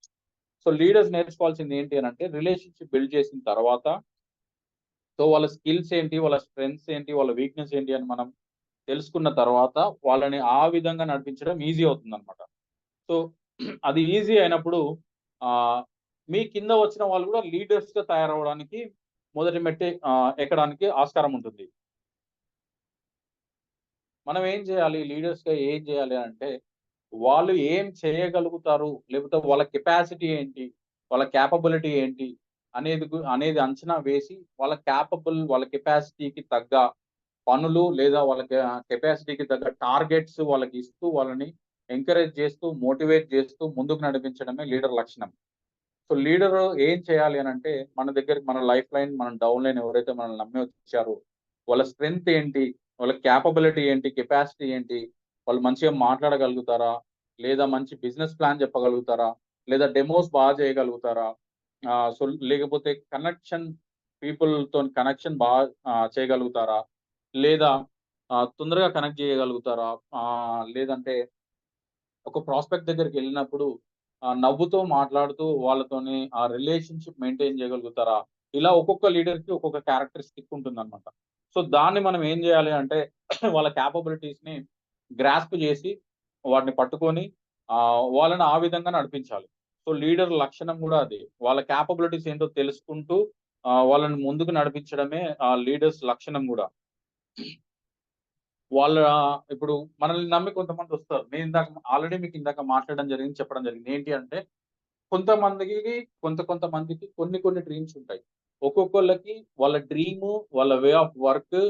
సో లీడర్స్ నేర్చుకోవాల్సింది ఏంటి అని అంటే రిలేషన్షిప్ బిల్డ్ చేసిన తర్వాత సో వాళ్ళ స్కిల్స్ ఏంటి, వాళ్ళ స్ట్రెంగ్స్ ఏంటి, వాళ్ళ వీక్నెస్ ఏంటి అని మనం తెలుసుకున్న తర్వాత వాళ్ళని ఆ విధంగా నడిపించడం ఈజీ అవుతుంది అనమాట. సో అది ఈజీ అయినప్పుడు ఆ మీ కింద వచ్చిన వాళ్ళు కూడా లీడర్స్ గా తయారవడానికి మొదటి మెట్టి ఎక్కడానికి ఆస్కారం ఉంటుంది. మనం ఏం చేయాలి, లీడర్స్ గా ఏం చేయాలి అంటే వాళ్ళు ఏం చేయగలుగుతారు, లేకపోతే వాళ్ళ కెపాసిటీ ఏంటి, వాళ్ళ క్యాపబిలిటీ ఏంటి అనేది అంచనా వేసి వాళ్ళ కెపాసిటీకి తగ్గ పనులు లేదా వాళ్ళ కెపాసిటీకి తగ్గ టార్గెట్స్ వాళ్ళకి ఇస్తూ వాళ్ళని ఎంకరేజ్ చేస్తూ మోటివేట్ చేస్తూ ముందుకు నడిపించడమే లీడర్ లక్షణం. సో లీడర్ ఏం చేయాలి అని అంటే మన దగ్గరికి మన లైఫ్ లైన్, మన డౌన్ లైన్ ఎవరైతే మనల్ని నమ్మి వచ్చారో వాళ్ళ స్ట్రెంగ్త్ ఏంటి, వాళ్ళ క్యాపబిలిటీ ఏంటి, కెపాసిటీ ఏంటి, వాళ్ళు మంచిగా మాట్లాడగలుగుతారా, లేదా మంచి బిజినెస్ ప్లాన్ చెప్పగలుగుతారా, లేదా డెమోస్ బాగా చేయగలుగుతారా, సో లేకపోతే పీపుల్ తో కనెక్షన్ బాగా చేయగలుగుతారా, లేదా తొందరగా కనెక్ట్ చేయగలుగుతారా, లేదంటే ఒక ప్రాస్పెక్ట్ దగ్గరికి వెళ్ళినప్పుడు నవ్వుతో మాట్లాడుతూ వాళ్ళతోని ఆ రిలేషన్షిప్ మెయింటైన్ చేయగలుగుతారా. ఇలా ఒక్కొక్క లీడర్ కి ఒక్కొక్క క్యారెక్టరిస్టిక్ ఉంటుందన్నమాట. సో దాన్ని మనం ఏం చేయాలి అంటే వాళ్ళ క్యాపబిలిటీస్ ని గ్రాస్ప్ చేసి వాటిని పట్టుకొని వాళ్ళని ఆ విధంగా నడిపించాలి. సో లీడర్ లక్షణం కూడా అది. వాళ్ళ క్యాపబిలిటీస్ ఏంటో తెలుసుకుంటూ వాళ్ళని ముందుకు నడిపించడమే లీడర్స్ లక్షణం కూడా. వాళ్ళ ఇప్పుడు మనల్ని నమ్మి కొంతమంది వస్తారు. నేను ఆల్రెడీ మీకు ఇందాక మాట్లాడడం జరిగింది, చెప్పడం జరిగింది. ఏంటి అంటే కొంతమందికి కొంతమందికి కొన్ని డ్రీమ్స్ ఉంటాయి. ఒక్కొక్కళ్ళకి వాళ్ళ డ్రీము, వాళ్ళ వే ఆఫ్ వర్క్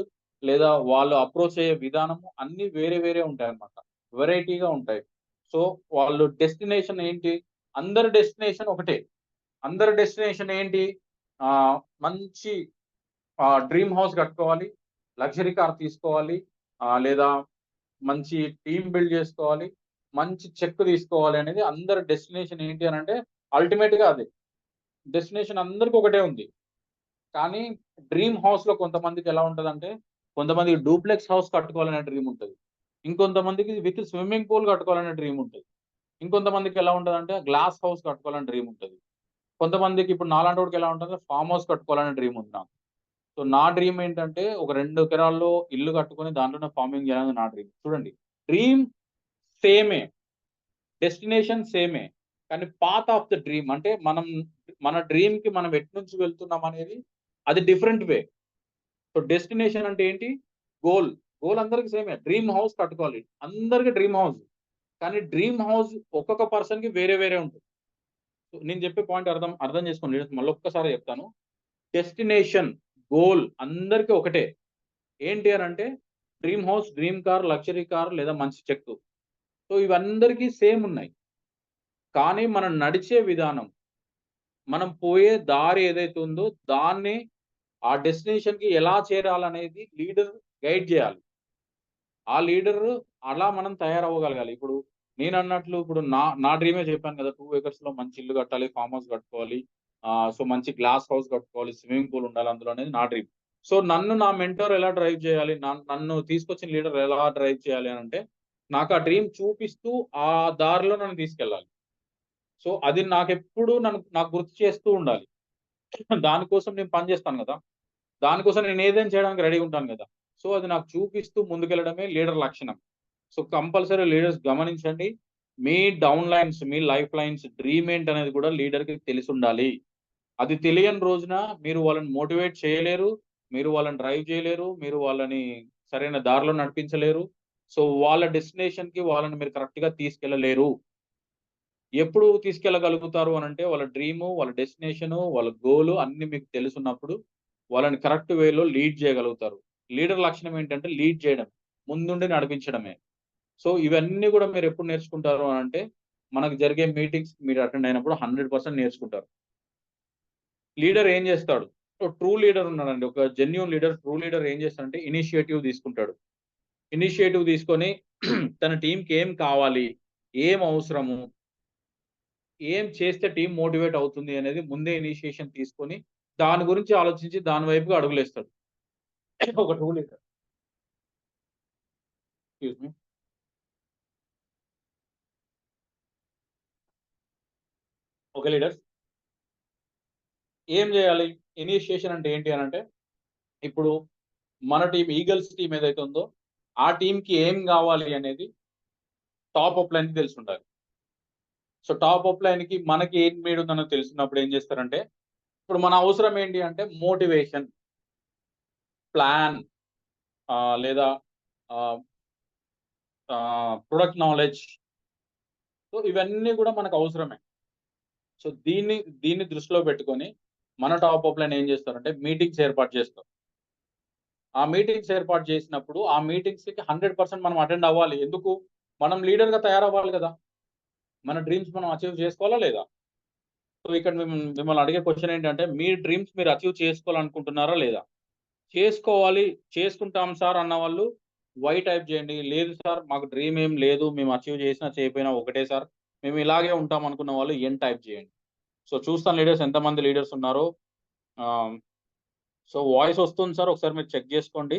లేదా వాళ్ళు అప్రోచ్ అయ్యే విధానము అన్నీ వేరే వేరే ఉంటాయన్నమాట. వెరైటీగా ఉంటాయి. సో వాళ్ళు డెస్టినేషన్ ఏంటి? అందరి డెస్టినేషన్ ఒకటే. అందరి డెస్టినేషన్ ఏంటి? మంచి డ్రీమ్ హౌస్ కట్టుకోవాలి, లగ్జరీ కార్ తీసుకోవాలి, లేదా మంచి టీమ్ బిల్డ్ చేసుకోవాలి, మంచి చెక్ తీసుకోవాలి అనేది అందరి డెస్టినేషన్ ఏంటి అని అంటే అల్టిమేట్ గా అదే డెస్టినేషన్ అందరికి ఒకటే ఉంది. కానీ డ్రీమ్ హౌస్ లో కొంతమందికి ఎలా ఉంటదంటే కొంతమందికి డూప్లెక్స్ హౌస్ కట్టుకోవాలనే డ్రీమ్ ఉంటుంది, ఇంకొంతమందికి విత్ స్విమ్మింగ్ పూల్ కట్టుకోవాలనే డ్రీమ్ ఉంటుంది, ఇంకొంతమందికి ఎలా ఉంటదంటే గ్లాస్ హౌస్ కట్టుకోవాలనే డ్రీమ్ ఉంటుంది, కొంతమందికి ఇప్పుడు నాలాంటి వాడికి ఎలా ఉంటుంది ఫామ్ హౌస్ కట్టుకోవాలనే డ్రీమ్ ఉంది నాకు. సో నా డ్రీమ్ ఏంటంటే ఒక 2 ఎకరాల్లో ఇల్లు కట్టుకొని దాంట్లోనే ఫార్మింగ్ చేయాలని నా డ్రీమ్. చూడండి డ్రీమ్ సేమే, డెస్టినేషన్ సేమే, కానీ పాత్ ఆఫ్ ద డ్రీమ్ అంటే మన డ్రీమ్ కి మనం ఎటు నుంచి వెళ్తున్నాం అనేది అది డిఫరెంట్ వే. సో డెస్టినేషన్ అంటే ఏంటి, గోల్ అందరికి సేమే. డ్రీమ్ హౌస్ కట్టుకోవాలి, అందరికి డ్రీమ్ హౌస్, కానీ డ్రీమ్ హౌస్ ఒక్కొక్క పర్సన్ కి వేరే వేరే ఉంటుంది. నేను చెప్పే పాయింట్ అర్థం చేసుకోండి, మళ్ళీ ఒక్కసారి చెప్తాను. డెస్టినేషన్, గోల్ అందరికి ఒకటే. ఏంటి అని అంటే dream house, dream car, luxury car లేదా మంచి చెక్. సో ఇవందరికీ సేమ్ ఉన్నాయి, కానీ మనం నడిచే విధానం, మనం పోయే దారి ఏదైతే ఉందో దాన్ని ఆ డెస్టినేషన్ కి ఎలా చేరాలనేది లీడర్ గైడ్ చేయాలి. ఆ లీడర్ అలా మనం తయారవ్వగలగాలి. ఇప్పుడు నేను అన్నట్లు ఇప్పుడు నా డ్రీమే చెప్పాను కదా, 2 acres లో మంచి ఇల్లు కట్టాలి, ఫామ్ హౌస్ కట్టుకోవాలి, సో మంచి గ్లాస్ హౌస్ కట్టుకోవాలి, స్విమ్మింగ్ పూల్ ఉండాలి అందులో అనేది నా డ్రీమ్. సో నన్ను నా మెంటర్ ఎలా డ్రైవ్ చేయాలి, నన్ను తీసుకొచ్చిన లీడర్ ఎలా డ్రైవ్ చేయాలి అని అంటే, నాకు ఆ డ్రీమ్ చూపిస్తూ ఆ దారిలో నన్ను తీసుకెళ్ళాలి. సో అది నాకెప్పుడు నాకు గుర్తు చేస్తూ ఉండాలి. దానికోసం నేను పని చేస్తాను కదా, దానికోసం నేను ఏదైనా చేయడానికి రెడీగా ఉంటాను కదా. సో అది నాకు చూపిస్తూ ముందుకెళ్ళడమే లీడర్ లక్షణం. సో కంపల్సరీ లీడర్స్ గమనించండి, మీ డౌన్ లైన్స్, మీ లైఫ్ లైన్స్, డ్రీమ్ ఏంటనేది కూడా లీడర్‌కి తెలిసుండాలి. అది తెలియని రోజున మీరు వాళ్ళని మోటివేట్ చేయలేరు, మీరు వాళ్ళని డ్రైవ్ చేయలేరు, మీరు వాళ్ళని సరైన దారిలో నడిపించలేరు. సో వాళ్ళ డెస్టినేషన్‌కి వాళ్ళని మీరు కరెక్ట్‌గా తీసుకెళ్ళలేరు. ఎప్పుడు తీసుకెళ్ళగలుగుతారు అనంటే, వాళ్ళ డ్రీము, వాళ్ళ డెస్టినేషను, వాళ్ళ గోలు అన్నీ మీకు తెలిసున్నప్పుడు, వాళ్ళని కరెక్ట్ వేలో లీడ్ చేయగలుగుతారు. లీడర్ లక్షణం ఏంటంటే లీడ్ చేయడం, ముందుండి నడిపించడమే. సో ఇవన్నీ గూడా మీరెప్పుడు నేర్చుకుంటారు అనంటే, మనకు జరిగే మీటింగ్స్ మీరు అటెండ్ అయినప్పుడు 100% నేర్చుకుంటారు. లీడర్ ఏం జేస్తాడు? ట్రూ లీడర్ ఉన్నాడండి. ఒక జెన్యూన్ లీడర్, ట్రూ లీడర్ ఏం చేస్తాడంటే ఇనిషియేటివ్ తీసుకుంటాడు. ఇనిషియేటివ్ తీసుకొని తన టీమ్‌కి ఏం కావాలి? ఏం అవసరము? ఏం చేస్తే టీమ్ మోటివేట్ అవుతుంది అనేది ముందే ఇనిషియేషన్ తీసుకొని, దాని గురించి ఆలోచించి దాని వైపుగా అడుగులేస్తాడు. ఒక ట్రూ లీడర్. Excuse me. ఒక లీడర్ ఏం జేయాలి? ఇనిషియేషన్ అంటే ఏంటి అనంటే, ఇప్పుడు మన టీమ్ ఈగల్స్ టీమ్ ఏదైతే ఉందో, ఆ టీమ్‌కి ఏం గావాలి అనేది టాప్ అప్ లైన్‌కి తెలిసుండాలి. సో టాప్ అప్ లైన్‌కి మనకి ఏం నీడ్ ఉందన్నది తెలిసినప్పుడు ఏం చేస్తారంటే, ఇప్పుడు మన అవసరం ఏంటి అంటే మోటివేషన్, ప్లాన్ లేదా ఆహ్, ప్రొడక్ట్ నాలెడ్జ్. సో ఇవన్నీ గూడా మనకు అవసరమే. సో దీన్ని దృష్టిలో పెట్టుకొని మన టాప్ అప్ లైన్ ఏం చేస్తారంటే మీటింగ్స్ ఏర్పాటు చేస్తారు. ఆ మీటింగ్స్ ఏర్పాటు చేసినప్పుడు ఆ మీటింగ్స్‌కి 100% మనం అటెండ్ అవ్వాలి. ఎందుకు? మనం లీడర్‌గా తయారవ్వాలి గదా! మన డ్రీమ్స్ మనం అచీవ్ చేసుకోవాలా లేదా? సో ఇక్కడ మిమ్మల్ని అడిగే క్వెషన్ ఏంటంటే, మీ డ్రీమ్స్ మీరు అచీవ్ చేసుకోవాలనుకుంటున్నారా లేదా? చేసుకోవాలి, చేసుకుంటాం సార్ అన్నవాళ్ళు వై టైప్ చేయండి. లేదు సార్ మాకు డ్రీమ్ ఏం లేదు, మేము అచీవ్ చేసినా చేయకపోయినా ఒకటే సార్, మేము ఇలాగే ఉంటాం అనుకున్న వాళ్ళు ఎన్ టైప్ చేయండి. సో చూస్తాను లీడర్స్ ఎంతమంది లీడర్స్ ఉన్నారో. ఆహ్, సో వాయిస్ వస్తుంది సార్, ఒకసారి మీరు చెక్ చేసుకోండి.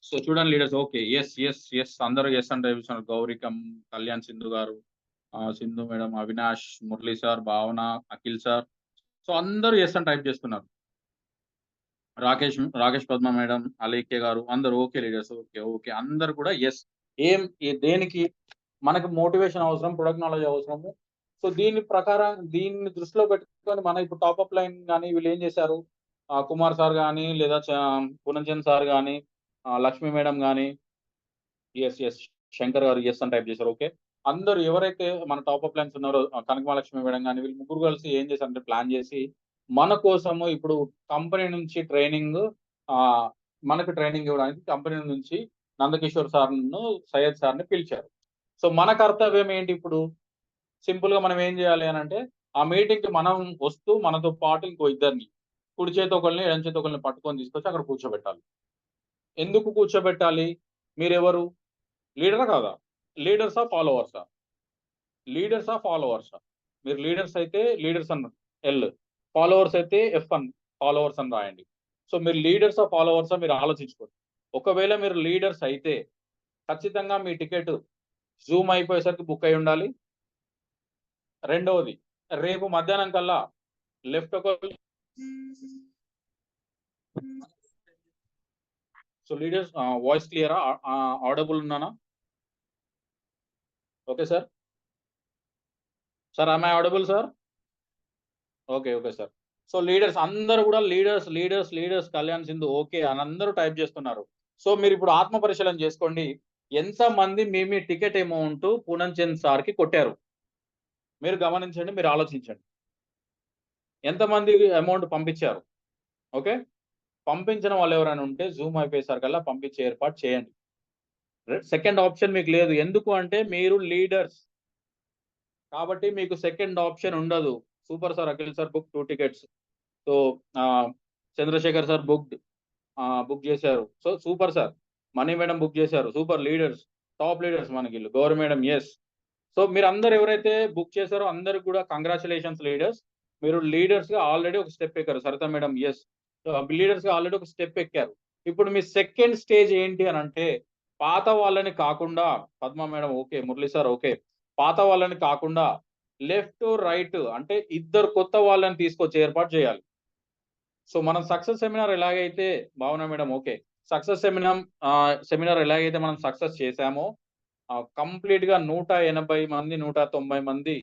సో చూడండి leaders, okay. Yes, yes, yes అందరూ యెస్ అని టైప్ చేస్తున్నారు. గౌరికం, కళ్యాణ్ సింధు గారు, సింధు మేడం, అవినాష్, మురళి సార్, భావన, అఖిల్ సార్. సో అందరూ యెస్ అని టైప్ చేస్తున్నారు. రాకేష్ పద్మ మేడం, అలేఖ్య గారు అందరూ ఓకే లీడర్స్. ఓకే. ఓకే. అందరూ కూడా యెస్. దేనికి మనకు మోటివేషన్ అవసరం, ప్రొడక్ట్ నాలెడ్జ్ అవసరము. సో దీని ప్రకారం దీన్ని దృష్టిలో పెట్టుకొని మనం ఇప్పుడు టాప్ అప్ లైన్ గాని వీళ్ళేం చేశారు? కుమార్ సార్ గాని లేదా పునంచంద్ సార్ గాని, లక్ష్మి మేడం గాని యెస్, యెస్. శంకర్ గారు యెస్ అని టైప్ చేశారు. ఓకే. అందరూ ఎవరైతే మన టాప్ అప్ లైన్స్ ఉన్నారో కనకమహాలక్ష్మి మేడం గాని వీళ్ళు ముగ్గురు కలిసి ఏం చేశారంటే ప్లాన్ చేసి మన కోసము ఇప్పుడు కంపెనీ నుంచి ఆహ్, మనకు ట్రైనింగ్ ఇవ్వడానికి కంపెనీ నుంచి నందకిషోర్ సార్‌ను, సయ్యద్ సార్‌ని పిలిచారు. సో మన కర్తవ్యం ఏంటి ఇప్పుడు? సింపుల్‌గా మనం ఏం చేయాలి అనంటే, ఆ మీటింగ్‌కి మనం వస్తూ మనతో పాటు ఇంకో ఇద్దరిని కుడి చేతి ఒకళ్ళని, ఎడమ చేతి ఒకళ్ళని పట్టుకొని తీసుకొచ్చి అక్కడ కూర్చోబెట్టాలి. ఎందుకు కూర్చోబెట్టాలి? మీరెవరు? లీడరా కాదా? లీడర్సా? ఫాలోవర్సా? లీడర్సా? ఫాలోవర్సా? మీరు లీడర్స్ అయితే లీడర్స్ అని ఎల్. ఫాలోవర్స్ అయితే ఎఫ్ అని ఫాలోవర్స్ అని రాయండి. సో మీరు లీడర్సా? ఫాలోవర్సా? మీరు ఆలోచించుకోండి. ఒకవేళ మీరు లీడర్స్ అయితే ఖచ్చితంగా మీ టికెట్ జూమ్ అయిపోయేసరికి బుక్ అయ్యి ఉండాలి. రెండవది, రేపు మధ్యాహ్నం కల్లా లెఫ్ట్ సో లీడర్స్ వాయిస్ క్లియరా? ఆడిబుల్ ఉన్నానా? Okay sir. Sir am I audible sir? Okay. Okay sir. So leaders అందరూ గూడా లీడర్స్ కళ్యాణ్ సింధు ఓకే అని అందరూ టైప్ చేస్తున్నారు. సో మీరిప్పుడు ఆత్మ పరిశీలన చేసుకోండి. ఎంతమంది మీ టికెట్ అమౌంట్ పూనం చంద్ సార్‌కి కొట్టారు? మీరు గమనించండి. మీరు ఆలోచించండి. ఎంతమంది అమౌంట్ పంపించారు? ఓకే. పంపించిన వాళ్ళు ఎవరైనా ఉంటే జూమ్ అయిపోయేసరికల్లా పంపించే ఏర్పాటు చేయండి. సెకండ్ ఆప్షన్ మీకు లేదు. ఎందుకు అంటే మీరు లీడర్స్. కాబట్టి మీకు సెకండ్ ఆప్షన్ ఉండదు. Super sir, Akhil sir book 2 tickets. So ah, Chandrasekhar sir book చేశారు. So super sir. Mani madam book చేశారు. Super leaders. టాప్ లీడర్స్ మనకీళ్ళు. Gauri madam yes. సో మీరు అందరు ఎవరైతే బుక్ చేశారో అందరికి కూడా కంగ్రాచులేషన్స్ లీడర్స్. మీరు లీడర్స్ గా ఆల్రెడీ ఒక స్టెప్ ఎక్కారు. సరిత మేడం ఎస్, లీడర్స్ గా ఆల్రెడీ ఒక స్టెప్ ఎక్కారు. ఇప్పుడు మీ సెకండ్ స్టేజ్ ఏంటి అని అంటే, పాత వాళ్ళని కాకుండా, Padma madam okay, Murali sir okay, పాత వాళ్ళని కాకుండా లెఫ్ట్ రైట్ అంటే ఇద్దరు కొత్త వాళ్ళని తీసుకొచ్చి ఏర్పాటు చేయాలి. సో మనం సక్సెస్ సెమినార్ ఎలాగైతే, భావన మేడం ఓకే, సక్సెస్ సెమినార్ ఎలాగైతే మనం సక్సెస్ చేశామో కంప్లీట్ గా 180 మంది 190 మంది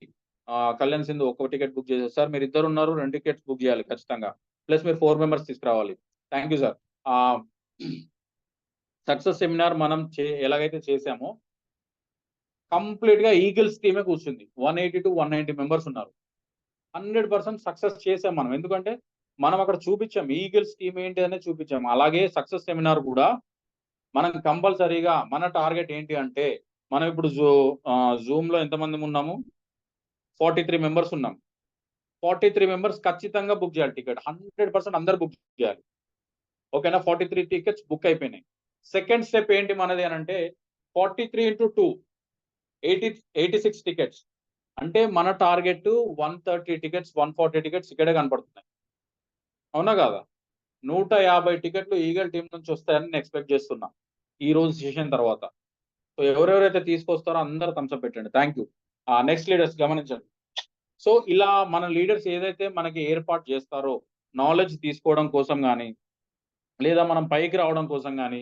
కళ్యాణ్ సింధు ఒక టికెట్ బుక్ చేశారు సార్. మీరు ఇద్దరు ఉన్నారు, 2 టికెట్స్ బుక్ చేయాలి ఖచ్చితంగా. ప్లస్ మీరు 4 మెంబర్స్ తీసుకురావాలి. Thank you sir. Success seminar మనం ఎలాగైతే చేశామో కంప్లీట్ గా ఈగిల్స్ టీమే కూర్చుంది. 180 to 190 మెంబర్స్ ఉన్నారు. 100% సక్సెస్ చేసాం మనం. ఎందుకంటే మనం అక్కడ చూపించాం ఈగిల్స్ టీమ్ ఏంటి అనేది చూపించాం. అలాగే సక్సెస్ సెమినార్ కూడా మనం కంపల్సరీగా మన టార్గెట్ ఏంటి అంటే, మనం ఇప్పుడు జూమ్ లో ఎంతమంది ఉన్నాము, 43 మెంబర్స్ ఉన్నాం. 43 మెంబర్స్ ఖచ్చితంగా బుక్ చేయాలి టికెట్. 100% అందరు బుక్ చేయాలి. ఓకేనా? 43 టికెట్స్ బుక్ అయిపోయినాయి. సెకండ్ స్టెప్ ఏంటి మనది అని అంటే 43 into 2 86 టికెట్స్. అంటే మన టార్గెట్ 130 టికెట్స్ 140 టికెట్స్ ఇక్కడే కనపడుతున్నాయి. అవునా కాదా? 150 టికెట్లు ఈగల్ టీం నుంచి వస్తాయని నేను ఎక్స్పెక్ట్ చేస్తున్నా ఈ రోజు సెషన్ తర్వాత. సో ఎవరెవరైతే తీసుకొస్తారో అందరూ థమ్స్అప్ పెట్టండి. Thank you. నెక్స్ట్ లీడర్స్ గమనించండి. సో ఇలా మన లీడర్స్ ఏదైతే మనకి ఏర్పాటు చేస్తారో నాలెడ్జ్ తీసుకోవడం కోసం కానీ, లేదా మనం పైకి రావడం కోసం కానీ,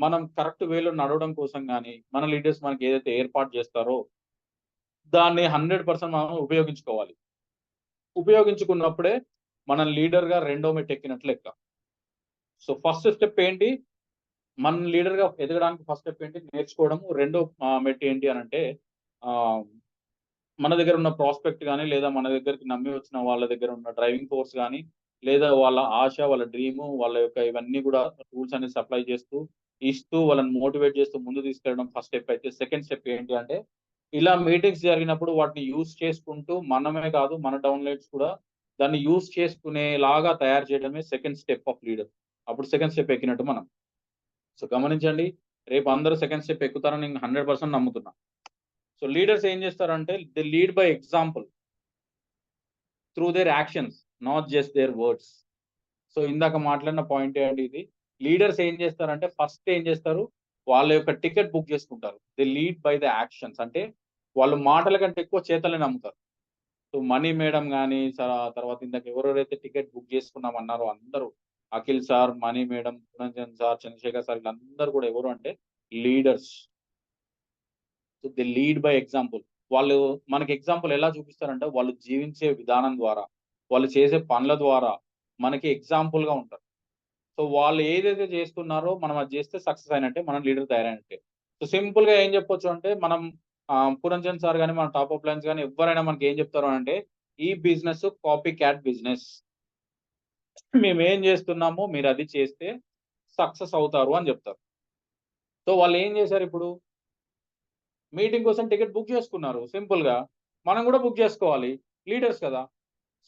మనం కరెక్ట్ వేలో నడవడం కోసం కానీ, మన లీడర్స్ మనకి ఏదైతే ఏర్పాటు చేస్తారో దాన్ని 100% మనం ఉపయోగించుకోవాలి. ఉపయోగించుకున్నప్పుడే మనం లీడర్ గా రెండో మెట్టు ఎక్కినట్లు లెక్క. సో ఫస్ట్ స్టెప్ ఏంటి, మన లీడర్ గా ఎదగడానికి ఫస్ట్ స్టెప్ ఏంటి, నేర్చుకోవడం. రెండో మెట్టు ఏంటి అని అంటే, మన దగ్గర ఉన్న ప్రాస్పెక్ట్ కానీ, లేదా మన దగ్గరికి నమ్మి వచ్చిన వాళ్ళ దగ్గర ఉన్న డ్రైవింగ్ ఫోర్స్ కానీ, లేదా వాళ్ళ ఆశ, వాళ్ళ డ్రీము, వాళ్ళ యొక్క ఇవన్నీ కూడా టూల్స్ అనేది సప్లై చేస్తూ, ఇస్తూ, వాళ్ళని మోటివేట్ చేస్తూ ముందు తీసుకెళ్ళడం ఫస్ట్ స్టెప్ అయితే, సెకండ్ స్టెప్ ఏంటి అంటే, ఇలా మీటింగ్స్ జరిగినప్పుడు వాటిని యూజ్ చేసుకుంటూ మనమే కాదు మన డౌన్లైన్స్ కూడా దాన్ని యూజ్ చేసుకునేలాగా తయారు చేయడమే సెకండ్ స్టెప్ ఆఫ్ లీడర్. అప్పుడు సెకండ్ స్టెప్ ఎక్కినట్టు మనం. సో గమనించండి, రేపు అందరూ సెకండ్ స్టెప్ ఎక్కుతారని నేను 100% నమ్ముతున్నా. సో లీడర్స్ ఏం చేస్తారంటే they lead by example through there actions, not just their words. So ఇందాక మాట్లాడిన పాయింట్ ఏంటి ఇది, లీడర్స్ ఏం చేస్తారంటే ఫస్ట్ ఏం చేస్తారు, వాళ్ళ యొక్క టికెట్ బుక్ చేసుకుంటారు. They lead by the actions. అంటే వాళ్ళు మాటల కంటే ఎక్కువ చేతలే నమ్ముతారు. సో మనీ మేడం కానీ, తర్వాత ఇందాక ఎవరెవరైతే టికెట్ బుక్ చేసుకున్నామన్నారో అందరూ, Akhil sir, Mani madam, Puranjan sir, Chandrasekhar sir, వీళ్ళందరూ కూడా ఎవరు అంటే leaders. So the lead by example. వాళ్ళు మనకి ఎగ్జాంపుల్ ఎలా చూపిస్తారంటే వాళ్ళు జీవించే విధానం ద్వారా, వాళ్ళు చేసే పనుల ద్వారా మనకి ఎగ్జాంపుల్ గా ఉంటారు. సో వాళ్ళు ఏదైతే చేస్తున్నారో మనం అది చేస్తే సక్సెస్ అయినట్టే, మనం లీడర్ తయారైనట్టే. సో సింపుల్ గా ఏం చెప్పొచ్చు అంటే, మనం పురంజన్ సార్ కానీ, మన టాప్ అప్ లైన్స్ కానీ ఎవరైనా మనకి ఏం చెప్తారు అంటే, ఈ బిజినెస్ కాపీ క్యాట్ బిజినెస్, మేము ఏం చేస్తున్నామో మీరు అది చేస్తే సక్సెస్ అవుతారు అని చెప్తారు. సో వాళ్ళు ఏం చేశారు, ఇప్పుడు మీటింగ్ కోసం టికెట్ బుక్ చేసుకున్నారు. సింపుల్ గా మనం కూడా బుక్ చేసుకోవాలి, లీడర్స్ కదా.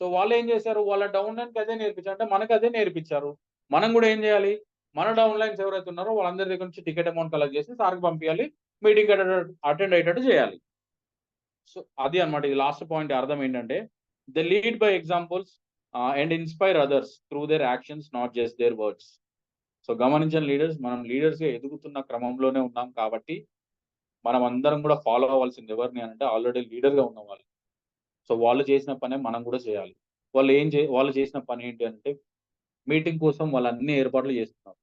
సో వాళ్ళు ఏం చేశారు, వాళ్ళ డౌన్ లైన్ కి అదే నేర్పించారు, అంటే మనకు అదే నేర్పించారు. మనం కూడా ఏం చేయాలి, మన డౌన్ లైన్స్ ఎవరైతే ఉన్నారో వాళ్ళందరి దగ్గర నుంచి టికెట్ అమౌంట్ కలెక్ట్ చేసి సార్కి పంపించాలి, మీటింగ్ అటెండ్ అయ్యేటట్టు చేయాలి. సో అది అన్నమాట. ఇది లాస్ట్ పాయింట్ అర్థం ఏంటంటే, the lead by examples and inspire others through there actions, not just their words. So గమనించిన లీడర్స్, మనం లీడర్స్ గా ఎదుగుతున్న క్రమంలోనే ఉన్నాం కాబట్టి మనం అందరం కూడా ఫాలో అవ్వాల్సింది ఎవరిని అంటే ఆల్రెడీ లీడర్ గా ఉన్న వాళ్ళు. సో వాళ్ళు చేసిన పనే మనం కూడా చేయాలి. వాళ్ళు చేసిన పని ఏంటి అంటే, మీటింగ్ కోసం వాళ్ళు అన్ని ఏర్పాట్లు చేస్తున్నారు.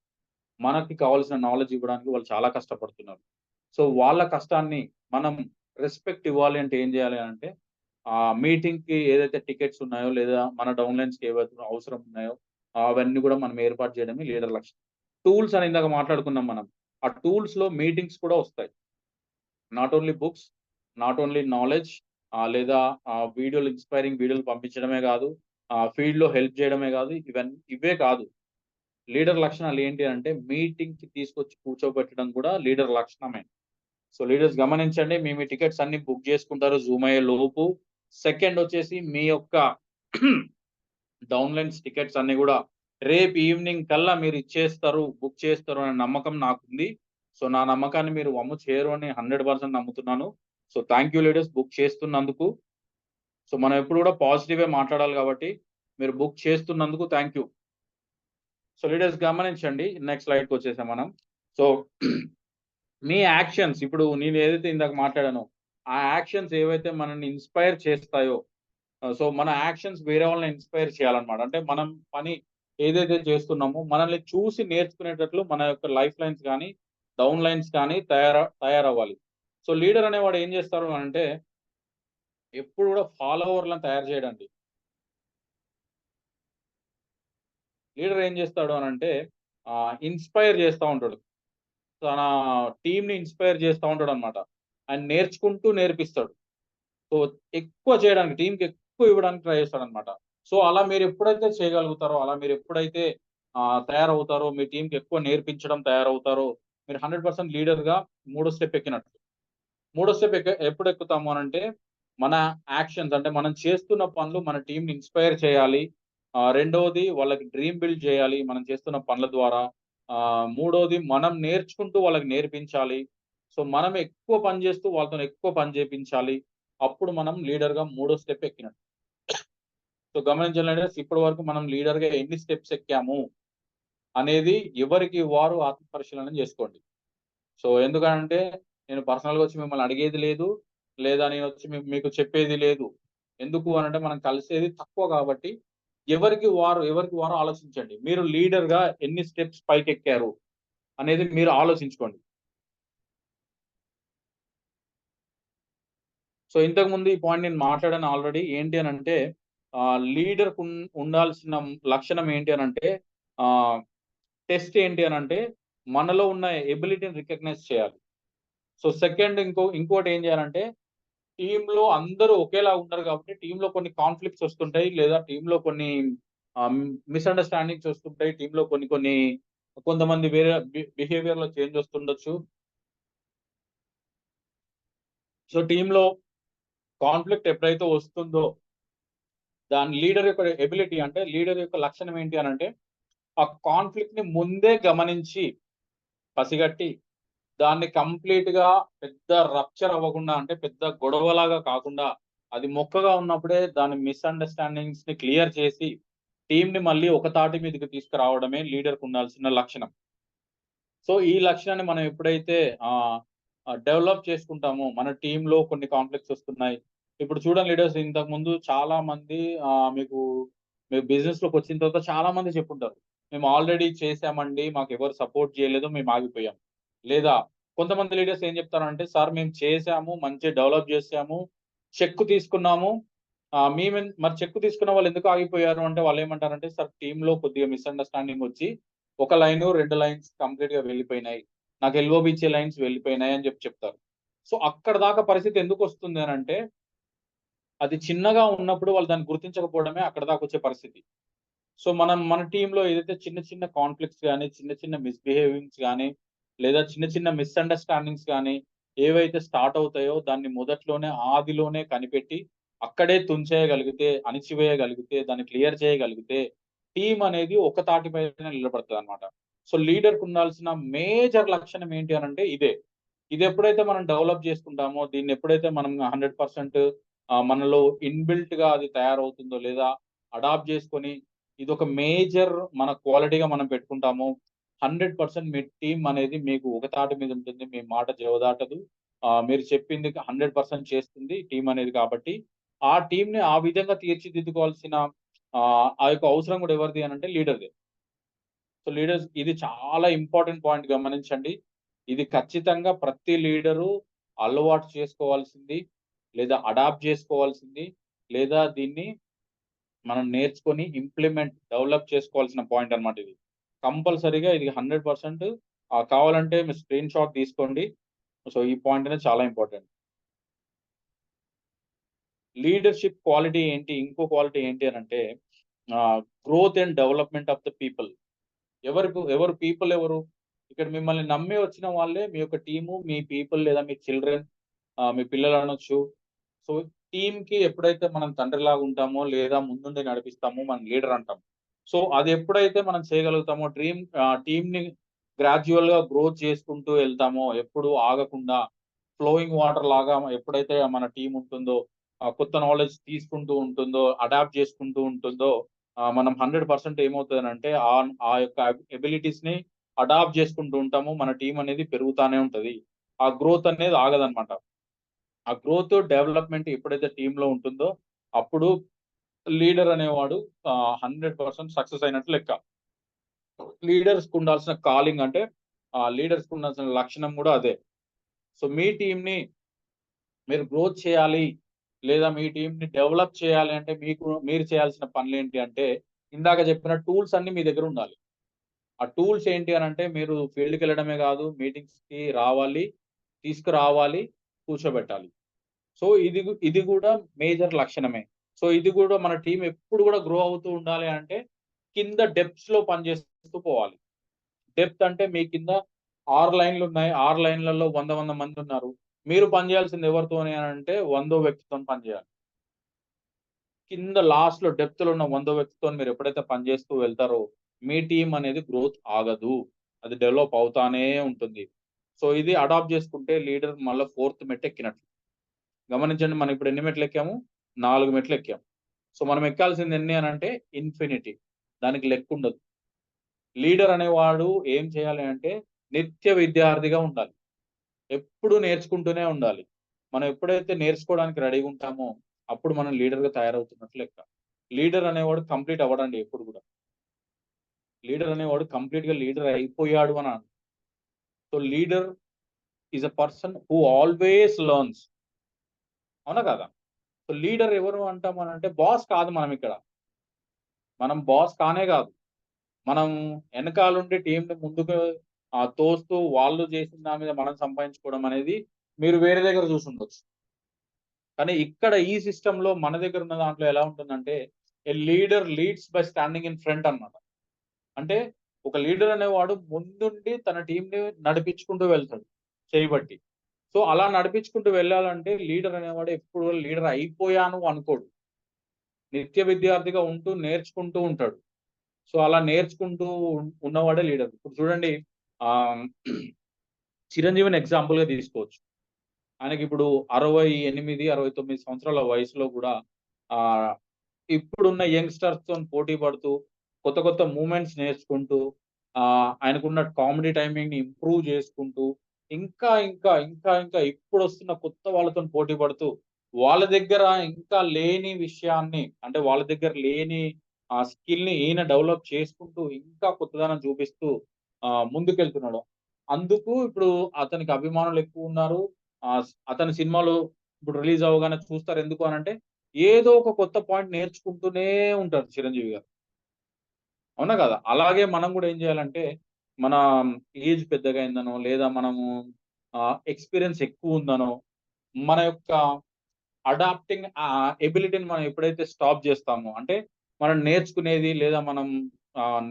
మనకి కావాల్సిన నాలెడ్జ్ ఇవ్వడానికి వాళ్ళు చాలా కష్టపడుతున్నారు. సో వాళ్ళ కష్టాన్ని మనం రెస్పెక్ట్ ఇవ్వాలి అంటే ఏం చేయాలి అంటే, మీటింగ్ కి ఏదైతే టికెట్స్ ఉన్నాయో, లేదా మన డౌన్ లైన్స్ కి ఏవైతే అవసరం ఉన్నాయో అవన్నీ కూడా మనం ఏర్పాటు చేయడమే లీడర్ లక్ష్యం. టూల్స్ అని ఇందాక మాట్లాడుకున్నాం మనం. ఆ టూల్స్ లో మీటింగ్స్ కూడా వస్తాయి. Not only books, not only knowledge, లేదా వీడియోలు, ఇన్స్పైరింగ్ వీడియోలు పంపించడమే కాదు, ఫీల్డ్ లో హెల్ప్ చేయడమే కాదు, ఇవే కాదు. లీడర్ లక్షణాలు ఏంటి అంటే, మీటింగ్ కి తీసుకొచ్చి కూర్చోబెట్టడం కూడా లీడర్ లక్షణమే. సో లీడర్స్ గమనించండి, మీ టికెట్స్ అన్ని బుక్ చేసుకుంటారు జూమ్ అయ్యే లోపు. సెకండ్ వచ్చేసి మీ యొక్క డౌన్ లైన్స్ టికెట్స్ అన్ని కూడా రేపు ఈవినింగ్ కల్లా మీరు ఇచ్చేస్తారు, బుక్ చేస్తారు అనే నమ్మకం నాకుంది. సో నా నమ్మకాన్ని మీరు వమ్ము చేయరు అని 100% నమ్ముతున్నాను. So thank you leaders book చేస్తున్నందుకు. సో మనం ఎప్పుడు కూడా పాజిటివే మాట్లాడాలి కాబట్టి మీరు బుక్ చేస్తున్నందుకు థ్యాంక్ యూ. సో లీడర్స్ గమనించండి, నెక్స్ట్ స్లైడ్కి వచ్చేసాం మనం. సో మీ యాక్షన్స్, ఇప్పుడు నేను ఏదైతే ఇందాక మాట్లాడానో ఆ యాక్షన్స్ ఏవైతే మనల్ని ఇన్స్పైర్ చేస్తాయో, సో మన యాక్షన్స్ వేరే వాళ్ళని ఇన్స్పైర్ చేయాలన్నమాట. అంటే మనం పని ఏదైతే చేస్తున్నామో మనల్ని చూసి నేర్చుకునేటట్లు మన యొక్క లైఫ్ లైన్స్ కానీ డౌన్ లైన్స్ కానీ తయారవ్వాలి. సో లీడర్ అనేవాడు ఏం చేస్తారు అంటే ఎప్పుడు కూడా ఫాలోవర్లను తయారు చేయడండి. లీడర్ ఏం చేస్తాడు అని అంటే ఇన్స్పైర్ చేస్తూ ఉంటాడు, తన టీంని ఇన్స్పైర్ చేస్తూ ఉంటాడు అనమాట. ఆయన నేర్చుకుంటూ నేర్పిస్తాడు. సో ఎక్కువ చేయడానికి, టీంకి ఎక్కువ ఇవ్వడానికి ట్రై చేస్తాడు అనమాట. సో అలా మీరు ఎప్పుడైతే చేయగలుగుతారో, అలా మీరు ఎప్పుడైతే తయారవుతారో, మీ టీంకి ఎక్కువ నేర్పించడం తయారవుతారో, మీరు 100% లీడర్గా మూడో స్టెప్ ఎక్కినట్టు. మూడో స్టెప్ ఎప్పుడు ఎక్కుతాము అని అంటే మన యాక్షన్స్, అంటే మనం చేస్తున్న పనులు మన టీంని ఇన్స్పైర్ చేయాలి. రెండవది వాళ్ళకి డ్రీమ్ బిల్డ్ చేయాలి మనం చేస్తున్న పనుల ద్వారా. మూడోది మనం నేర్చుకుంటూ వాళ్ళకి నేర్పించాలి. సో మనం ఎక్కువ పని చేస్తూ వాళ్ళతో ఎక్కువ పని చేయించాలి. అప్పుడు మనం లీడర్గా మూడో స్టెప్ ఎక్కినట్టు. సో గమనించాలి లీడర్స్, ఇప్పటి వరకు మనం లీడర్గా ఎన్ని స్టెప్స్ ఎక్కాము అనేది ఎవరికి వారు ఆత్మ పరిశీలన చేసుకోండి. సో ఎందుకంటే నేను పర్సనల్గా వచ్చి మిమ్మల్ని అడిగేది లేదు, లేదా నేను వచ్చి మీకు చెప్పేది లేదు. ఎందుకు అనంటే మనం కలిసేది తక్కువ కాబట్టి ఎవరికి వారు ఆలోచించండి. మీరు లీడర్గా ఎన్ని స్టెప్స్ పైకి ఎక్కారు అనేది మీరు ఆలోచించుకోండి. సో ఇంతకు ముందు ఈ పాయింట్ నేను మాట్లాడాను ఆల్రెడీ. ఏంటి అని అంటే లీడర్ ఉండాల్సిన లక్షణం ఏంటి అని అంటే టెస్ట్ ఏంటి అని అంటే మనలో ఉన్న ఎబిలిటీని రికగ్నైజ్ చేయాలి. సో సెకండ్ ఇంకోటి ఏం చేయాలంటే టీంలో అందరూ ఒకేలా ఉండరు కాబట్టి టీంలో కొన్ని కాన్ఫ్లిక్ట్స్ వస్తుంటాయి, లేదా టీంలో కొన్ని మిస్అండర్స్టాండింగ్స్ వస్తుంటాయి. టీంలో కొంతమంది వేరే బిహేవియర్ లో చేంజ్ వస్తుండొచ్చు. సో టీంలో కాన్ఫ్లిక్ట్ ఎప్పుడైతే వస్తుందో దాని లీడర్ యొక్క ఎబిలిటీ, అంటే లీడర్ యొక్క లక్షణం ఏంటి అని అంటే ఆ కాన్ఫ్లిక్ట్ ని ముందే గమనించి పసిగట్టి దాన్ని కంప్లీట్ గా పెద్ద రప్చర్ అవ్వకుండా, అంటే పెద్ద గొడవలాగా కాకుండా అది మొక్కగా ఉన్నప్పుడే దాని మిస్అండర్స్టాండింగ్స్ ని క్లియర్ చేసి టీం ని మళ్ళీ ఒక తాటి మీదకి తీసుకురావడమే లీడర్కు ఉండాల్సిన లక్షణం. సో ఈ లక్షణాన్ని మనం ఎప్పుడైతే డెవలప్ చేసుకుంటామో, మన టీంలో కొన్ని కాన్ఫ్లిక్ట్స్ వస్తున్నాయి. ఇప్పుడు చూడండి లీడర్స్, ఇంతకు ముందు చాలా మంది మీకు బిజినెస్ లోకి వచ్చిన తర్వాత చాలా మంది చెప్పుంటారు, మేము ఆల్రెడీ చేసామండి, మాకు ఎవరు సపోర్ట్ చేయలేదు, మేము ఆగిపోయాం. లేదా కొంతమంది లీడర్స్ ఏం చెప్తారంటే సార్ మేము చేసాము, మంచి డెవలప్ చేసాము, చెక్ తీసుకున్నాము, మరి చెక్ తీసుకున్న వాళ్ళు ఎందుకు ఆగిపోయారు అంటే వాళ్ళు ఏమంటారంటే సార్ టీంలో కొద్దిగా మిస్అండర్స్టాండింగ్ వచ్చి ఒక లైన్ 2 లైన్స్ కంప్లీట్ గా వెళ్ళిపోయినాయి, నాకు ఎల్ఓబిచ్చే లైన్స్ వెళ్ళిపోయినాయి అని చెప్తారు. సో అక్కడ దాకా పరిస్థితి ఎందుకు వస్తుంది అని అంటే అది చిన్నగా ఉన్నప్పుడు వాళ్ళు దాన్ని గుర్తించకపోవడమే అక్కడ దాకా వచ్చే పరిస్థితి. సో మన టీంలో ఏదైతే చిన్న చిన్న కాన్ఫ్లిక్ట్స్ కానీ, చిన్న చిన్న మిస్బిహేవింగ్స్ కానీ, లేదా చిన్న చిన్న మిస్అండర్స్టాండింగ్స్ కానీ ఏవైతే స్టార్ట్ అవుతాయో దాన్ని మొదట్లోనే ఆదిలోనే కనిపెట్టి అక్కడే తుంచేయగలిగితే, అణిచివేయగలిగితే, దాన్ని క్లియర్ చేయగలిగితే టీం అనేది ఒక తాటిపైన నిలబడుతుంది అనమాట. సో లీడర్కు ఉండాల్సిన మేజర్ లక్షణం ఏంటి అని అంటే ఇది ఎప్పుడైతే మనం డెవలప్ చేసుకుంటామో, దీన్ని ఎప్పుడైతే మనం 100% మనలో ఇన్బిల్ట్ గా అది తయారవుతుందో, లేదా అడాప్ట్ చేసుకొని ఇది ఒక మేజర్ మన క్వాలిటీగా మనం పెట్టుకుంటాము, 100% మీ టీం అనేది మీకు ఒక తాటి మీద ఉంటుంది, మీ మాట జవదాటదు, మీరు చెప్పింది 100% చేస్తుంది టీం అనేది. కాబట్టి ఆ టీం ని ఆ విధంగా తీర్చిదిద్దుకోవాల్సిన ఆ యొక్క అవసరం కూడా ఎవరిది అని అంటే లీడర్ది. సో లీడర్స్, ఇది చాలా ఇంపార్టెంట్ పాయింట్ గమనించండి. ఇది ఖచ్చితంగా ప్రతి లీడరు అలవాటు చేసుకోవాల్సింది, లేదా అడాప్ట్ చేసుకోవాల్సింది, లేదా దీన్ని మనం నేర్చుకొని డెవలప్ చేసుకోవాల్సిన పాయింట్ అన్నమాట. ఇది కంపల్సరీగా ఇది 100% కావాలంటే మీరు స్క్రీన్ షాట్ తీసుకోండి. సో ఈ పాయింట్ అనేది చాలా ఇంపార్టెంట్. లీడర్షిప్ క్వాలిటీ ఏంటి, ఇంకో క్వాలిటీ ఏంటి అని అంటే growth and development of the people. ఎవరు పీపుల్ ఎవరు? ఇక్కడ మిమ్మల్ని నమ్మి వచ్చిన వాళ్ళే మీ యొక్క టీము, మీ పీపుల్, లేదా మీ చిల్డ్రన్, మీ పిల్లలు అనొచ్చు. సో టీమ్ కి ఎప్పుడైతే మనం తండ్రిలాగా ఉంటామో, లేదా ముందుండి నడిపిస్తామో మనం లీడర్ అంటాం. సో అది ఎప్పుడైతే మనం చేయగలుగుతామో, టీమ్ ని గ్రాడ్యువల్ గా గ్రోత్ చేసుకుంటూ వెళ్తామో, ఎప్పుడు ఆగకుండా ఫ్లోయింగ్ వాటర్ లాగా ఎప్పుడైతే మన టీం ఉంటుందో, కొత్త నాలెడ్జ్ తీసుకుంటూ ఉంటుందో, అడాప్ట్ చేసుకుంటూ ఉంటుందో, మనం 100% ఏమవుతుందంటే ఆ యొక్క ఎబిలిటీస్ ని అడాప్ట్ చేసుకుంటూ ఉంటాము. మన టీం అనేది పెరుగుతానే ఉంటది. ఆ గ్రోత్ అనేది ఆగదనమాట. ఆ గ్రోత్ డెవలప్మెంట్ ఎప్పుడైతే టీమ్ లో ఉంటుందో అప్పుడు లీడర్ అనేవాడు 100% సక్సెస్ అయినట్లు లెక్క. లీడర్స్ కు ఉండాల్సిన కాలింగ్ అంటే లీడర్స్ కు ఉండాల్సిన లక్షణం కూడా అదే. సో మీ టీం ని మీరు గ్రోత్ చేయాలి, లేదా మీ టీం ని డెవలప్ చేయాలి అంటే మీరు చేయాల్సిన పనులు ఏంటి అంటే, ఇందాక చెప్పిన టూల్స్ అన్ని మీ దగ్గర ఉండాలి. ఆ టూల్స్ ఏంటి అని అంటే, మీరు ఫీల్డ్కి వెళ్ళడమే కాదు, మీటింగ్స్ కి రావాలి, తీసుకురావాలి, కూర్చోబెట్టాలి. సో ఇది కూడా మేజర్ లక్షణమే. సో ఇది కూడా మన టీం ఎప్పుడు కూడా గ్రో అవుతూ ఉండాలి అంటే కింద డెప్త్స్ లో పనిచేస్తూ పోవాలి. డెప్త్ అంటే మీ కింద 6 లైన్లు ఉన్నాయి. 6 లైన్లలో 100 మంది ఉన్నారు. మీరు పనిచేయాల్సింది ఎవరితోని అని అంటే 100వ వ్యక్తితో పనిచేయాలి. కింద లాస్ట్ లో డెప్త్ లో ఉన్న 100వ వ్యక్తితో మీరు ఎప్పుడైతే పనిచేస్తూ వెళ్తారో మీ టీం అనేది గ్రోత్ ఆగదు. అది డెవలప్ అవుతానే ఉంటుంది. సో ఇది అడాప్ట్ చేసుకుంటే లీడర్ మళ్ళీ 4th మెట్టు ఎక్కినట్లు. గమనించండి, మనం ఇప్పుడు ఎన్ని మెట్లు ఎక్కాము? 4 మెట్లు ఎక్కాము. సో మనం ఎక్కాల్సింది ఎన్ని అని అంటే ఇన్ఫినిటీ. దానికి లెక్క ఉండదు. లీడర్ అనేవాడు ఏం చేయాలి అంటే నిత్య విద్యార్థిగా ఉండాలి. ఎప్పుడు నేర్చుకుంటూనే ఉండాలి. మనం ఎప్పుడైతే నేర్చుకోవడానికి రెడీగా ఉంటామో అప్పుడు మనం లీడర్ గా తయారవుతున్నట్లు లెక్క. లీడర్ అనేవాడు కంప్లీట్ అవ్వడండి ఎప్పుడు కూడా. లీడర్ అనేవాడు కంప్లీట్ గా లీడర్ అయిపోయాడు అని అన్నాడు. So leader is a person who always learns. అవునా కదా? సో లీడర్ ఎవరు అంటాం అని అంటే బాస్ కాదు. మనం బాస్ కానే కాదు. మనం వెనకాలండి టీంని ముందుకు తోస్తూ వాళ్ళు చేసిన దాని మీద మనం సంపాదించుకోవడం అనేది మీరు వేరే దగ్గర చూసుండొచ్చు. కానీ ఇక్కడ ఈ సిస్టమ్ లో మన దగ్గర ఉన్న దాంట్లో ఎలా ఉంటుందంటే a leader leads by standing in front అన్నమాట. అంటే ఒక లీడర్ అనేవాడు ముందుండి తన టీంని నడిపించుకుంటూ వెళ్తాడు చేయబట్టి. సో అలా నడిపించుకుంటూ వెళ్ళాలంటే లీడర్ అనేవాడు ఎప్పుడు లీడర్ అయిపోయాను అనుకోడు. నిత్య విద్యార్థిగా ఉంటూ నేర్చుకుంటూ ఉంటాడు. సో అలా నేర్చుకుంటూ ఉన్నవాడే లీడర్. ఇప్పుడు చూడండి, ఆ చిరంజీవిని ఎగ్జాంపుల్ గా తీసుకోవచ్చు. ఆయనకి ఇప్పుడు 68, 69 సంవత్సరాల వయసులో కూడా ఆ ఇప్పుడున్న యంగ్స్టర్స్ తో పోటీ పడుతూ కొత్త కొత్త మూమెంట్స్ నేర్చుకుంటూ ఆయనకున్న కామెడీ టైమింగ్ ని ఇంప్రూవ్ చేసుకుంటూ ఇంకా ఇంకా ఇంకా ఇంకా ఇప్పుడు వస్తున్న కొత్త వాళ్ళతో పోటీ పడుతూ వాళ్ళ దగ్గర ఇంకా లేని విషయాన్ని అంటే వాళ్ళ దగ్గర లేని ఆ స్కిల్ ని ఈయన డెవలప్ చేసుకుంటూ ఇంకా కొత్తదనం చూపిస్తూ ముందుకెళ్తున్నాడు. అందుకు ఇప్పుడు అతనికి అభిమానులు ఎక్కువ ఉన్నారు. అతని సినిమాలు ఇప్పుడు రిలీజ్ అవ్వగానే చూస్తారు. ఎందుకు అనంటే ఏదో ఒక కొత్త పాయింట్ నేర్చుకుంటూనే ఉంటారు చిరంజీవి గారు. అవునా కదా? అలాగే మనం కూడా ఏం చేయాలంటే మన ఏజ్ పెద్దగా అయిందనో లేదా మనము ఎక్స్పీరియన్స్ ఎక్కువ ఉందనో మన యొక్క అడాప్టింగ్ ఎబిలిటీని మనం ఎప్పుడైతే స్టాప్ చేస్తామో అంటే మనం నేర్చుకునేది లేదా మనం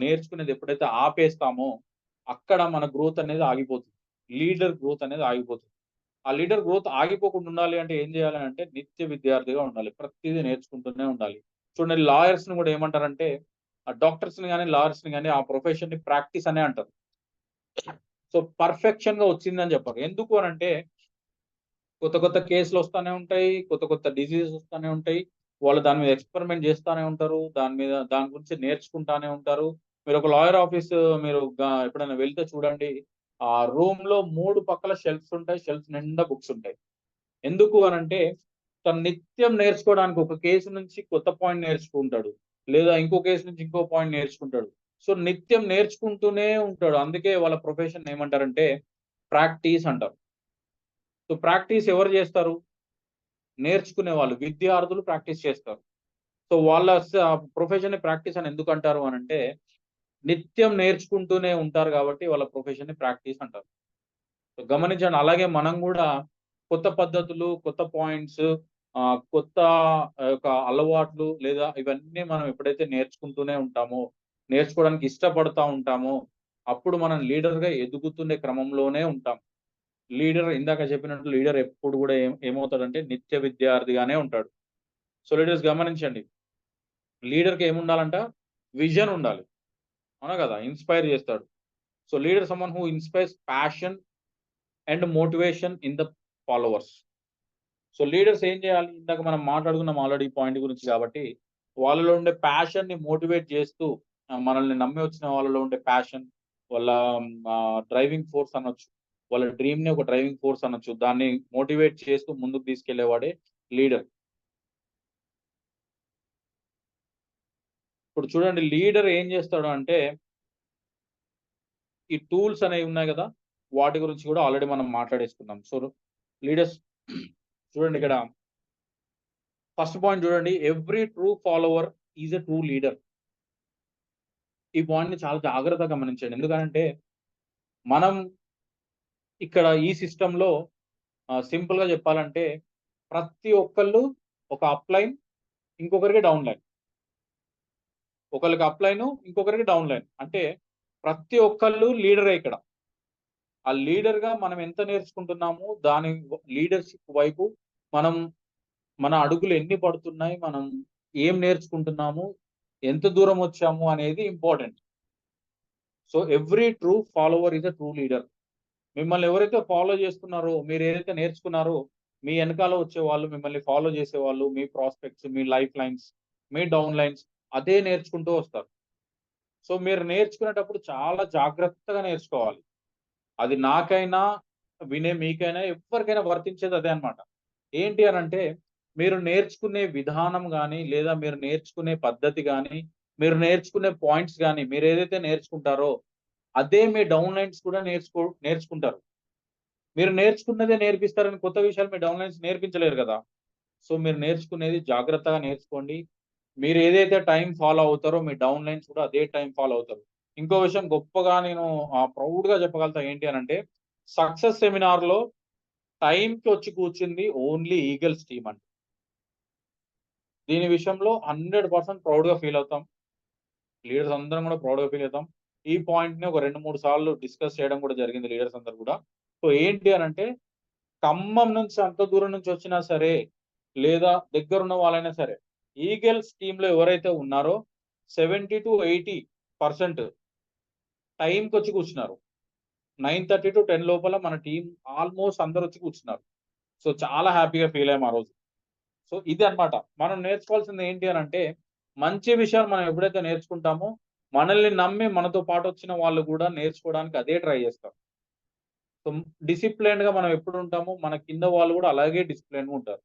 నేర్చుకునేది ఎప్పుడైతే ఆపేస్తామో అక్కడ మన గ్రోత్ అనేది ఆగిపోతుంది. లీడర్ గ్రోత్ అనేది ఆగిపోతుంది. ఆ లీడర్ గ్రోత్ ఆగిపోకుండా ఉండాలి అంటే ఏం చేయాలి అంటే నిత్య విద్యార్థిగా ఉండాలి. ప్రతిదీ నేర్చుకుంటూనే ఉండాలి. చూడండి, లాయర్స్ ని కూడా ఏమంటారంటే డాక్టర్స్ ని కానీ లాయర్స్ ని కానీ ఆ ప్రొఫెషన్ ని ప్రాక్టీస్ అనే అంటారు. సో పర్ఫెక్షన్ గా వచ్చిందని చెప్పారు. ఎందుకు అనంటే కొత్త కొత్త కేసులు వస్తానే ఉంటాయి. కొత్త కొత్త డిసీజెస్ వస్తానే ఉంటాయి. వాళ్ళు దాని మీద ఎక్స్పెరిమెంట్ చేస్తానే ఉంటారు. దాని గురించి నేర్చుకుంటానే ఉంటారు. మీరు ఒక లాయర్ ఆఫీస్ మీరు ఎప్పుడైనా వెళ్తే చూడండి, ఆ రూమ్ లో 3 పక్కల షెల్ఫ్స్ ఉంటాయి. షెల్ఫ్స్ నిండా బుక్స్ ఉంటాయి. ఎందుకు అనంటే తను నిత్యం నేర్చుకోవడానికి ఒక కేసు నుంచి కొత్త పాయింట్ నేర్చుకుంటాడు. లేదా ఇంకో కేసు నుంచి ఇంకో పాయింట్ నేర్చుకుంటాడు. సో నిత్యం నేర్చుకుంటూనే ఉంటాడు. అందుకే వాళ్ళ ప్రొఫెషన్ ఏమంటారంటే ప్రాక్టీస్ అంటారు. సో ప్రాక్టీస్ ఎవరు చేస్తారు? నేర్చుకునే వాళ్ళు, విద్యార్థులు ప్రాక్టీస్ చేస్తారు. సో వాళ్ళ ప్రొఫెషన్ ని ప్రాక్టీస్ అని ఎందుకు అంటారు అనంటే నిత్యం నేర్చుకుంటూనే ఉంటారు కాబట్టి వాళ్ళ ప్రొఫెషన్ ని ప్రాక్టీస్ అంటారు. సో గమనించండి, అలాగే మనం కూడా కొత్త పద్ధతులు, కొత్త పాయింట్స్, కొత్త యొక్క అలవాట్లు లేదా ఇవన్నీ మనం ఎప్పుడైతే నేర్చుకుంటూనే ఉంటామో, నేర్చుకోవడానికి ఇష్టపడతా ఉంటామో అప్పుడు మనం లీడర్ గా ఎదుగుతున్న క్రమంలోనే ఉంటాం. లీడర్ ఇందాక చెప్పినట్టు లీడర్ ఎప్పుడు కూడా ఏమవుతాడంటే నిత్య విద్యార్థిగానే ఉంటాడు. సో లీడర్స్ గమనించండి, లీడర్ కి ఏముండాలంట? విజన్ ఉండాలి. అవునా కదా? ఇన్స్పైర్ చేస్తాడు. So leader someone who inspires passion and motivation in the followers. So leaders ఏం చేయాలి? ఇందాక మనం మాట్లాడుకున్నాం ఆల్రెడీ పాయింట్ గురించి కాబట్టి, వాళ్ళలో ఉండే ప్యాషన్‌ని మోటివేట్ చేస్తూ మనల్ని నమ్మి వచ్చిన వాళ్ళలో ఉండే ప్యాషన్, వాళ్ళ డ్రైవింగ్ ఫోర్స్ అనొచ్చు. వాళ్ళ డ్రీమ్‌ని ఒక డ్రైవింగ్ ఫోర్స్ అనొచ్చు. దాన్ని మోటివేట్ చేస్తూ ముందుకు తీసుకెళ్ళేవాడే లీడర్. ఇప్పుడు చూడండి లీడర్ ఏం చేస్తాడు అంటే, ఈ టూల్స్ అనేవి ఉన్నాయి కదా! వాటి గురించి కూడా ఆల్రెడీ మనం మాట్లాడేసుకున్నాం. సో లీడర్స్ చూడండి ఇక్కడ ఫస్ట్ పాయింట్ చూడండి. Every true follower is a true leader. ఈ పాయింట్‌ని చాలా జాగ్రత్తగా గమనించండి. ఎందుకనంటే మనం ఇక్కడ ఈ సిస్టమ్‌లో సింపుల్‌గా చెప్పాలంటే ప్రతి ఒక్కళ్ళు ఒక అప్‌లైన్, ఇంకొకరికి డౌన్‌లైన్. ఒకళ్ళకి అప్‌లైను, ఇంకొకరికి డౌన్‌లైన్. అంటే ప్రతి ఒక్కళ్ళు లీడరే ఇక్కడ. ఆ లీడర్‌గా మనం ఎంత నేర్చుకుంటున్నాము, దాని లీడర్‌షిప్ వైపు మనం మన అడుగులు ఎన్ని పడుతున్నాయి, మనం ఏం నేర్చుకుంటున్నాము, ఎంత దూరం వచ్చాము అనేది important. So every true follower is a true leader. మిమ్మల్ని ఎవరైతే ఫాలో చేస్తున్నారో, మీరేదైతే నేర్చుకున్నారో, మీ ఎనకాల వచ్చేవాళ్ళు, మిమ్మల్ని ఫాలో చేసేవాళ్ళు, మీ ప్రాస్పెక్ట్స్, మీ లైఫ్ లైన్స్, మీ డౌన్ లైన్స్ అదే నేర్చుకుంటూ వస్తారు. సో మీరు నేర్చుకునేటప్పుడు చాలా జాగ్రత్తగా నేర్చుకోవాలి. అది నాకైనా, వినే మీకైనా, ఎవ్వరికైనా వర్తించేది అదే అన్నమాట. ఏంటి అనంటే, మీరు నేర్చుకునే విధానం గాని, లేదా మీరు నేర్చుకునే పద్ధతి గాని, మీరు నేర్చుకునే పాయింట్స్ గాని, మీరేదైతే నేర్చుకుంటారో, అదే మీ డౌన్ లైన్స్ కూడా నేర్చుకుంటారు. మీరు నేర్చుకున్నదే నేర్పిస్తారని కొత్త విషయాలు మీ డౌన్ లైన్స్ నేర్పించలేరు కదా! సో మీరు నేర్చుకునేది జాగ్రత్తగా నేర్చుకోండి. మీరు ఏదైతే టైం ఫాలో అవుతారో మీ డౌన్ లైన్స్ కూడా అదే టైం ఫాలో అవుతారు. ఇంకో విషయం గొప్పగా నేను ప్రౌడ్‌గా చెప్పగలుగుతా ఏంటి అనంటే, సక్సెస్ సెమినార్‌లో టైంకి వచ్చి కూర్చుంది ఓన్లీ ఈగల్స్ టీమ్ అండి. దీని విషయంలో 100% ప్రౌడ్‌గా ఫీల్ అవుతాం. లీడర్స్ అందరం కూడా ప్రౌడ్‌గా ఫీల్ అవుతాం. ఈ పాయింట్‌ని ఒక 2, 3 సార్లు డిస్కస్ చేయడం కూడా జరిగింది లీడర్స్ అందరూ కూడా. సో ఏంటి అనంటే, ఖమ్మం నుంచి అంత దూరం నుంచి వచ్చినా సరే, లేదా దగ్గరున్న వాళ్ళైనా సరే, ఈగల్స్ టీమ్‌లో ఎవరైతే ఉన్నారో 70-80% టైంకొచ్చి కూర్చున్నారు. 9:30-10 లోపల మన టీమ్ ఆల్‌మోస్ట్ అందరొచ్చి కూర్చున్నారు. సో చాలా హ్యాపీగా ఫీల్ అయ్యాం ఆ రోజు. సో ఇది అన్నమాట. మనం నేర్చుకోవాల్సింది ఏంటి అనంటే, మంచి విషయాలు మనం ఎప్పుడైతే నేర్చుకుంటామో, మనల్ని నమ్మి మనతో పాటొచ్చిన వాళ్ళు కూడా నేర్చుకోవడానికి అదే ట్రై చేస్తారు. సో డిసిప్లిన్డ్‌గా మనం ఎప్పుడుంటామో, మన కింద వాళ్ళు కూడా అలాగే డిసిప్లిన్డ్‌గా ఉంటారు.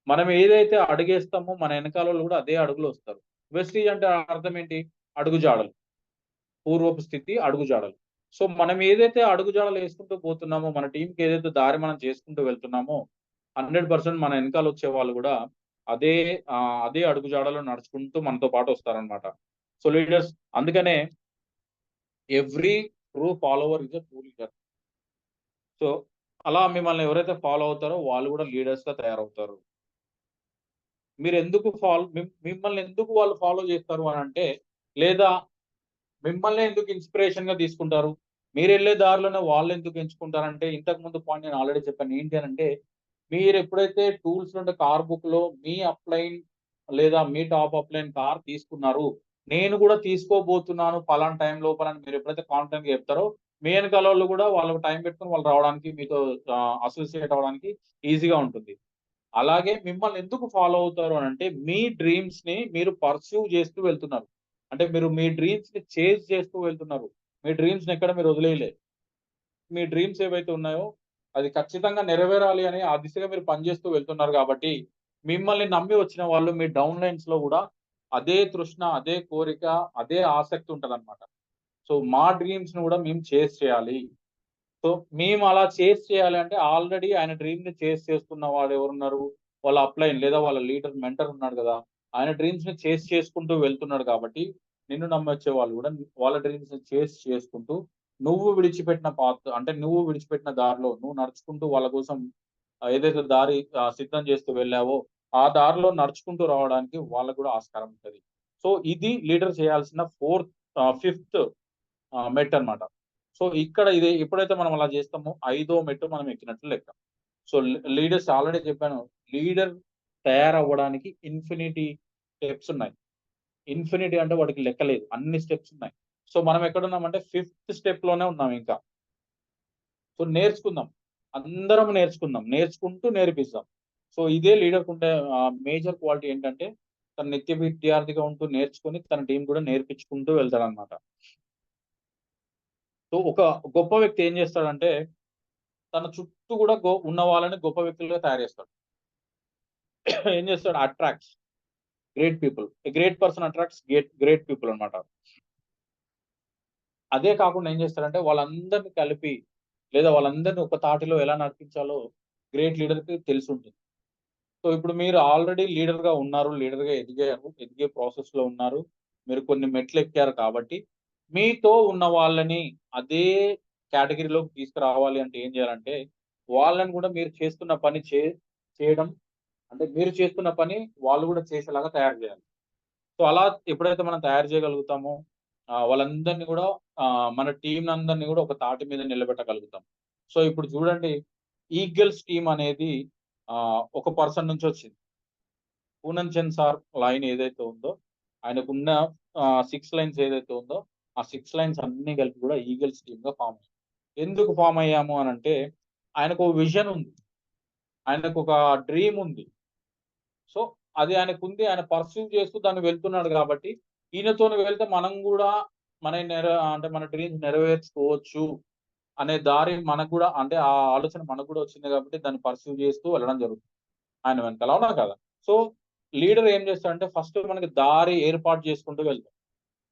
మనం ఏదైతే అడుగేస్తామో మన ఎనకాలోళ్ళు కూడా అదే అడుగులో వస్తారు. వెస్టీజ్ అంటే అర్థం ఏంటి? అడుగుజాడలు. పూర్వపు స్థితి అడుగుజాడలు. సో మనం ఏదైతే అడుగుజాడలు యేసుకుంటూ పోతున్నామో, మన టీమ్‌కి ఏదైతే దారి మనం చేసుకుంటూ వెళ్తున్నామో, 100% మన ఎనకాల వచ్చే వాళ్ళు కూడా అదే అదే అడుగుజాడలో నడుచుకుంటూ మనతో పాటు వస్తారనమాట. సో లీడర్స్ అందుకనే every true follower is a true leader. So అలా మిమ్మల్ని ఎవరైతే ఫాలో అవుతారో వాళ్ళు కూడా లీడర్స్‌గా తయారవుతారు. మీరెందుకు మిమ్మల్ని ఎందుకు వాళ్ళు ఫాలో చేస్తారు అనంటే, లేదా మిమ్మల్నే ఎందుకు ఇన్‌స్పిరేషన్‌గా తీసుకుంటారు? మీరెళ్ళే దారిలోనే వాళ్ళెందుకు ఎంచుకుంటారంటే, ఇంతకు ముందు పాయింట్ నేను ఆల్రెడీ చెప్పాను. ఏంటి అనంటే, మీరెప్పుడైతే టూల్స్ నుండి కార్ బుక్‌లో మీ అప్‌లైన్ లేదా మీ టాప్ అప్‌లైన్ కార్ తీసుకున్నారు. నేను కూడా తీసుకోబోతున్నాను పలానా టైం లోపల అని మీరెప్పుడైతే కాన్ఫిడెంట్‌గా చెప్తారో, మీ ఎనకాలోళ్ళు కూడా వాళ్ళకి టైం పెట్టుకొని వాళ్ళు రావడానికి మీతో అసోసియేట్ అవ్వడానికి ఈజీగా ఉంటుంది. అలాగే మిమ్మల్ని ఎందుకు ఫాలో అవుతారు అనంటే, మీ డ్రీమ్స్‌ని మీరు పర్స్యూ చేస్తూ వెళ్తున్నారు. అంటే మీరు మీ డ్రీమ్స్‌ని చేజ్ చేస్తూ వెళ్తున్నారు. మీ డ్రీమ్స్‌ని ఎక్కడ మీరు వదిలేయలే. మీ డ్రీమ్స్ ఏవైతే ఉన్నాయో, అది ఖచ్చితంగా నెరవేరాలి అని ఆ దిశగా మీరు పనిచేస్తూ వెళ్తున్నారు కాబట్టి, మిమ్మల్ని నమ్మి వచ్చిన వాళ్ళు మీ డౌన్ లైన్స్‌లో గూడా అదే తృష్ణ, అదే కోరిక, అదే ఆసక్తి ఉంటదన్నమాట. సో, మా డ్రీమ్స్‌ని గూడా మేము చేజ్ చేయాలి. సో, మేము అలా చేజ్ చేయాలి అంటే ఆల్రెడీ ఆయన డ్రీమ్‌ని చేజ్ చేస్తున్న వాడెవరున్నారు? వాళ్ళ అప్‌లైన్ లేదా వాళ్ళ లీడర్, మెంటర్ ఉన్నాడు గదా! ఆయన డ్రీమ్స్‌ని చేజ్ చేసుకుంటూ వెళ్తున్నాడు కాబట్టి, నిన్ను నమ్మొచ్చే వాళ్ళు గూడా వాళ్ళ డ్రీమ్స్‌ని చేజ్ చేసుకుంటూ, నువ్వు విడిచిపెట్టిన పాత్ అంటే నువ్వు విడిచిపెట్టిన దారిలో నువ్వు నడుచుకుంటూ వాళ్ళ కోసం ఏదైతే దారి సిద్ధం చేస్తూ వెళ్ళావో, ఆ దారిలో నడుచుకుంటూ రావడానికి వాళ్ళకి గూడా ఆస్కారం ఉంటది. సో, ఇది లీడర్ చేయాల్సిన ఫిఫ్త్ మెట్టనమాట. సో, ఇక్కడ ఇది ఎప్పుడైతే మనం అలా జేస్తామో, ఐదో మెట్టు మనం ఎక్కినట్లు లెక్క. సో, లీడర్స్ ఆల్రెడీ చెప్పాను. లీడర్ తయారవ్వడానికి ఇన్ఫినిటీ స్టెప్స్ ఉన్నాయి. ఇన్ఫినిటీ అంటే వాటికి లెక్క లేదు. అన్ని స్టెప్స్ ఉన్నాయి. సో, మనం ఎక్కడున్నామంటే ఫిఫ్త్ స్టెప్‌లోనే ఉన్నాం ఇంకా. సో, నేర్చుకుందాం. అందరం నేర్చుకుందాం, నేర్చుకుంటూ నేర్పిస్తాం. సో ఇదే లీడర్కి ఉండే మేజర్ క్వాలిటీ ఏంటంటే తన నిత్య విద్యార్థిగా ఉంటూ నేర్చుకుని తన టీం కూడా నేర్పించుకుంటూ వెళ్తాడనమాట. సో ఒక గొప్ప వ్యక్తి ఏం చేస్తాడంటే తన చుట్టూ కూడా ఉన్న వాళ్ళని గొప్ప వ్యక్తులుగా తయారు చేస్తాడు. ఏం చేస్తాడు? Attracts great people. A great person attracts great people అనమాట. అదే కాకుండా ఏం చేస్తాడంటే వాళ్ళందరినీ కలిపి లేదా వాళ్ళందరినీ ఒక తాటిలో ఎలా నడిపించాలో గ్రేట్ లీడర్కి తెలిసి ఉంటుంది. సో ఇప్పుడు మీరు ఆల్రెడీ లీడర్ గా ఉన్నారు, లీడర్ గా ఎదిగారు, ఎదిగే ప్రాసెస్ లో ఉన్నారు, మీరు కొన్ని మెట్లు ఎక్కారు కాబట్టి మీతో ఉన్న వాళ్ళని అదే కేటగిరీలోకి తీసుకురావాలి అంటే ఏం చేయాలంటే వాళ్ళని కూడా మీరు చేస్తున్న పని చేయడం, అంటే మీరు చేస్తున్న పని వాళ్ళు కూడా చేసేలాగా తయారు చేయాలి. సో అలా ఎప్పుడైతే మనం తయారు చేయగలుగుతామో వాళ్ళందరినీ కూడా మన టీం అందరినీ కూడా ఒక తాటి మీద నిలబెట్టగలుగుతాం. సో ఇప్పుడు చూడండి, ఈగల్స్ టీం అనేది ఒక పర్సన్ నుంచి వచ్చింది. పూనమ్ చంద్ సార్ లైన్ ఏదైతే ఉందో, ఆయనకున్న 6 లైన్స్ ఏదైతే ఉందో ఆ 6 లైన్స్ అన్ని కలిపి కూడా ఈగల్స్ టీమ్ గా ఫామ్ అయ్యాం. ఎందుకు ఫామ్ అయ్యాము అని అంటే ఆయనకు ఒక విజన్ ఉంది, ఆయనకు ఒక డ్రీమ్ ఉంది. సో అది ఆయనకు ఉంది, ఆయన పర్సూ చేస్తూ దాన్ని వెళ్తున్నాడు కాబట్టి ఈయనతో వెళ్తే మనం కూడా మన డ్రీమ్స్ నెరవేర్చుకోవచ్చు అనే దారి మనకు కూడా, అంటే ఆ ఆలోచన మనకు కూడా వచ్చింది కాబట్టి దాన్ని పర్సూ చేస్తూ వెళ్ళడం జరుగుతుంది ఆయన వెనకాల. అవునా కదా? సో లీడర్ ఏం చేస్తాడంటే ఫస్ట్ మనకి దారి ఏర్పాటు చేసుకుంటూ వెళ్తాం.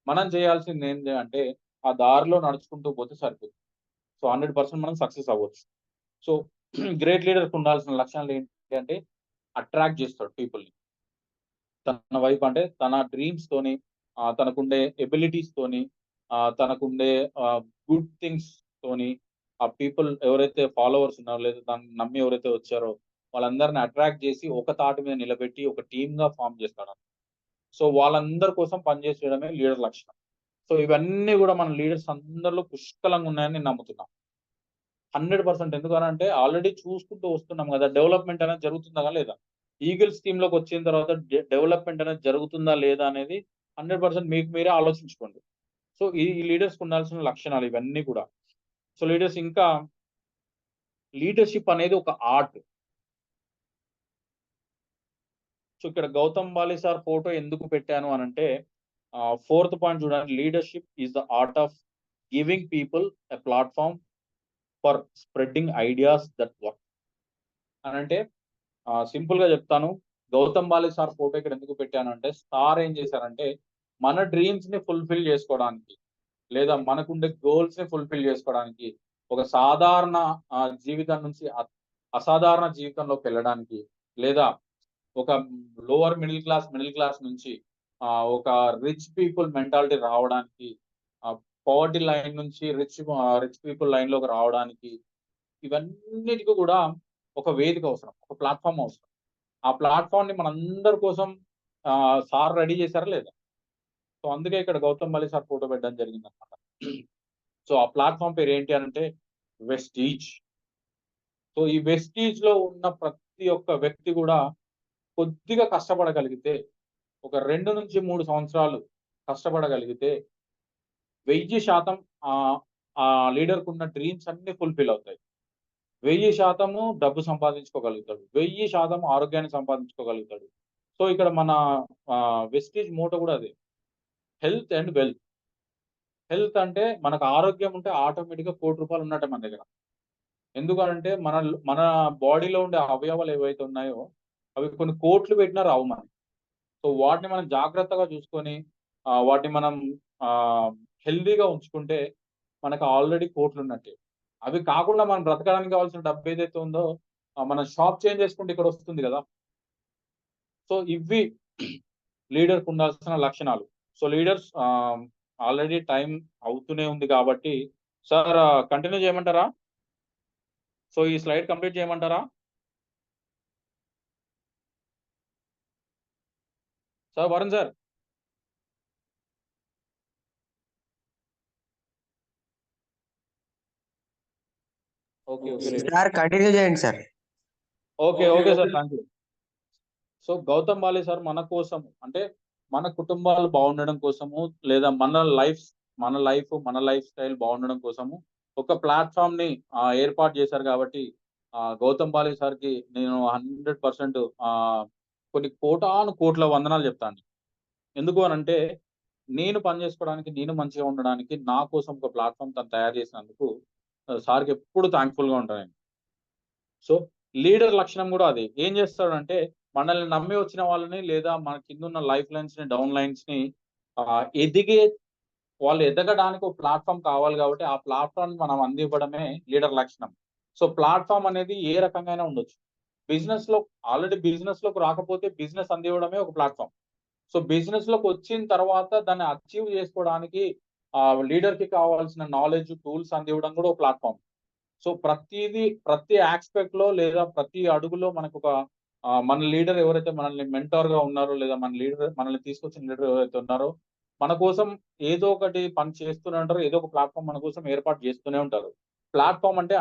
మనం చేయాల్సింది ఏంటి అంటే ఆ దారిలో నడుచుకుంటూ పోతే సరిపోతుంది. సో 100% మనం సక్సెస్ అవ్వచ్చు. సో గ్రేట్ లీడర్కి ఉండాల్సిన లక్షణాలు ఏంటి అంటే అట్రాక్ట్ చేస్తాడు పీపుల్ని తన వైపు, అంటే తన డ్రీమ్స్ తోని, తనకుండే ఎబిలిటీస్ తోని, తనకుండే గుడ్ థింగ్స్ తోని ఆ పీపుల్ ఎవరైతే ఫాలోవర్స్ ఉన్నారో లేదా దాన్ని నమ్మి ఎవరైతే వచ్చారో వాళ్ళందరిని అట్రాక్ట్ చేసి ఒక తాటి మీద నిలబెట్టి ఒక టీమ్ గా ఫామ్ చేస్తాడు. సో వాళ్ళందరి కోసం పనిచేసేయడమే లీడర్ లక్షణం. సో ఇవన్నీ కూడా మన లీడర్స్ అందరిలో పుష్కలంగా ఉన్నాయని నేను నమ్ముతున్నాను 100%. ఎందుకనంటే ఆల్రెడీ చూసుకుంటూ వస్తున్నాం కదా, డెవలప్మెంట్ అనేది జరుగుతుందా లేదా. ఈగిల్స్ టీమ్ లోకి వచ్చిన తర్వాత డెవలప్మెంట్ అనేది జరుగుతుందా లేదా అనేది 100% మీకు మీరే ఆలోచించుకోండి. సో ఈ లీడర్స్ ఉండాల్సిన లక్షణాలు ఇవన్నీ కూడా. సో లీడర్స్ ఇంకా లీడర్షిప్ అనేది ఒక ఆర్ట్. సో ఇక్కడ గౌతమ్ బాలి సార్ ఫోటో ఎందుకు పెట్టాను అని అంటే 4th పాయింట్ చూడండి, leadership is the art of giving people a platform for spreading ideas that work అని అంటే సింపుల్ గా చెప్తాను. గౌతమ్ బాలి సార్ ఫోటో ఇక్కడ ఎందుకు పెట్టాను అంటే సార్ ఏం చేశారంటే మన డ్రీమ్స్ ని ఫుల్ఫిల్ చేసుకోవడానికి లేదా మనకుండే గోల్స్ ని ఫుల్ఫిల్ చేసుకోవడానికి ఒక సాధారణ జీవితం నుంచి అసాధారణ జీవితంలోకి వెళ్ళడానికి లేదా ఒక లోవర్ మిడిల్ క్లాస్ నుంచి ఒక రిచ్ పీపుల్ మెంటాలిటీ రావడానికి, పవర్టీ లైన్ నుంచి రిచ్ పీపుల్ లైన్ లోకి రావడానికి ఇవన్నిటికీ కూడా ఒక వేదిక అవసరం, ఒక ప్లాట్ఫామ్ అవసరం. ఆ ప్లాట్ఫామ్ ని మనందరి కోసం సార్ రెడీ చేశారా లేదా. సో అందుకే ఇక్కడ గౌతమ్ బాలి సార్ ఫోటో పెట్టడం జరిగింది అనమాట. సో ఆ ప్లాట్ఫామ్ పేరు ఏంటి అని అంటే వెస్టీజ్. సో ఈ వెస్టీజ్ లో ఉన్న ప్రతి ఒక్క వ్యక్తి కూడా కొద్దిగా కష్టపడగలిగితే, ఒక 2 నుంచి 3 సంవత్సరాలు కష్టపడగలిగితే 1000% ఆ లీడర్కు ఉన్న డ్రీమ్స్ అన్ని ఫుల్ఫిల్ అవుతాయి. 1000% డబ్బు సంపాదించుకోగలుగుతాడు, 1000% ఆరోగ్యాన్ని సంపాదించుకోగలుగుతాడు. సో ఇక్కడ మన వెస్టీజ్ మోటో కూడా అదే, హెల్త్ అండ్ వెల్త్. హెల్త్ అంటే మనకు ఆరోగ్యం ఉంటే ఆటోమేటిక్ గా ₹1,00,00,000 ఉన్నట్టే మన దగ్గర. ఎందుకంటే మన బాడీలో ఉండే అవయవాలు ఏవైతే ఉన్నాయో అవి కొన్ని కోట్లు పెట్టినా రావు మనకి. సో వాటిని మనం జాగ్రత్తగా చూసుకొని వాటిని మనం హెల్దీగా ఉంచుకుంటే మనకు ఆల్రెడీ కోట్లు ఉన్నట్టే. అవి కాకుండా మనం బ్రతకడానికి కావాల్సిన డబ్బు ఏదైతే ఉందో మనం షాప్ చేంజ్ చేసుకుంటే ఇక్కడ వస్తుంది కదా. సో ఇవి లీడర్కి ఉండాల్సిన లక్షణాలు. సో లీడర్స్ ఆల్రెడీ టైం అవుతూనే ఉంది కాబట్టి సార్ కంటిన్యూ చేయమంటారా? సో ఈ స్లైడ్ కంప్లీట్ చేయమంటారా sir? Varun sir. Okay sir continue చేయండి sir. Okay sir, thank you. So Gautam Bali sir మన కోసం, అంటే మన కుటుంబాలు బాగుండడం కోసము లేదా మన లైఫ్ స్టైల్ బాగుండడం కోసము ఒక ప్లాట్ఫామ్ ని ఏర్పాటు చేశారు కాబట్టి గౌతమ్ బాలి సార్కి నేను 100% కొన్ని కోటాను కోట్ల వందనాలు చెప్తాను. ఎందుకు అనంటే నేను పని చేసుకోవడానికి, నేను మంచిగా ఉండడానికి నా కోసం ఒక ప్లాట్ఫామ్ తను తయారు చేసినందుకు సార్కి ఎప్పుడు థ్యాంక్ఫుల్గా ఉంటాను. సో లీడర్ లక్షణం కూడా అదే. ఏం చేస్తాడంటే మనల్ని నమ్మి వచ్చిన వాళ్ళని లేదా మన కింద ఉన్న లైఫ్ లైన్స్ ని, డౌన్ లైన్స్ ని ఎదిగే వాళ్ళు ఎదగడానికి ఒక ప్లాట్ఫామ్ కావాలి కాబట్టి ఆ ప్లాట్ఫామ్ మనం అందివ్వడమే లీడర్ లక్షణం. సో ప్లాట్ఫామ్ అనేది ఏ రకంగా ఉండొచ్చు. బిజినెస్ లో ఆల్రెడీ బిజినెస్ లోకి రాకపోతే బిజినెస్ అందివ్వడమే ఒక ప్లాట్ఫామ్. సో బిజినెస్ లోకి వచ్చిన తర్వాత దాన్ని అచీవ్ చేసుకోవడానికి లీడర్ కి కావాల్సిన నాలెడ్జ్, టూల్స్ అందివ్వడం కూడా ఒక ప్లాట్ఫామ్. సో ప్రతి ఆస్పెక్ట్ లో లేదా ప్రతి అడుగులో మనకు ఒక మన లీడర్ ఎవరైతే మనల్ని మెంటార్ గా ఉన్నారో లేదా మనల్ని తీసుకొచ్చిన లీడర్ ఎవరైతే ఉన్నారో మన కోసం ఏదో ఒకటి పని చేస్తూనే ఉంటారు. ఏదో ఒక ప్లాట్ఫామ్ మన కోసం ఏర్పాటు చేస్తూనే ఉంటారు. ప్లాట్ఫామ్ అంటే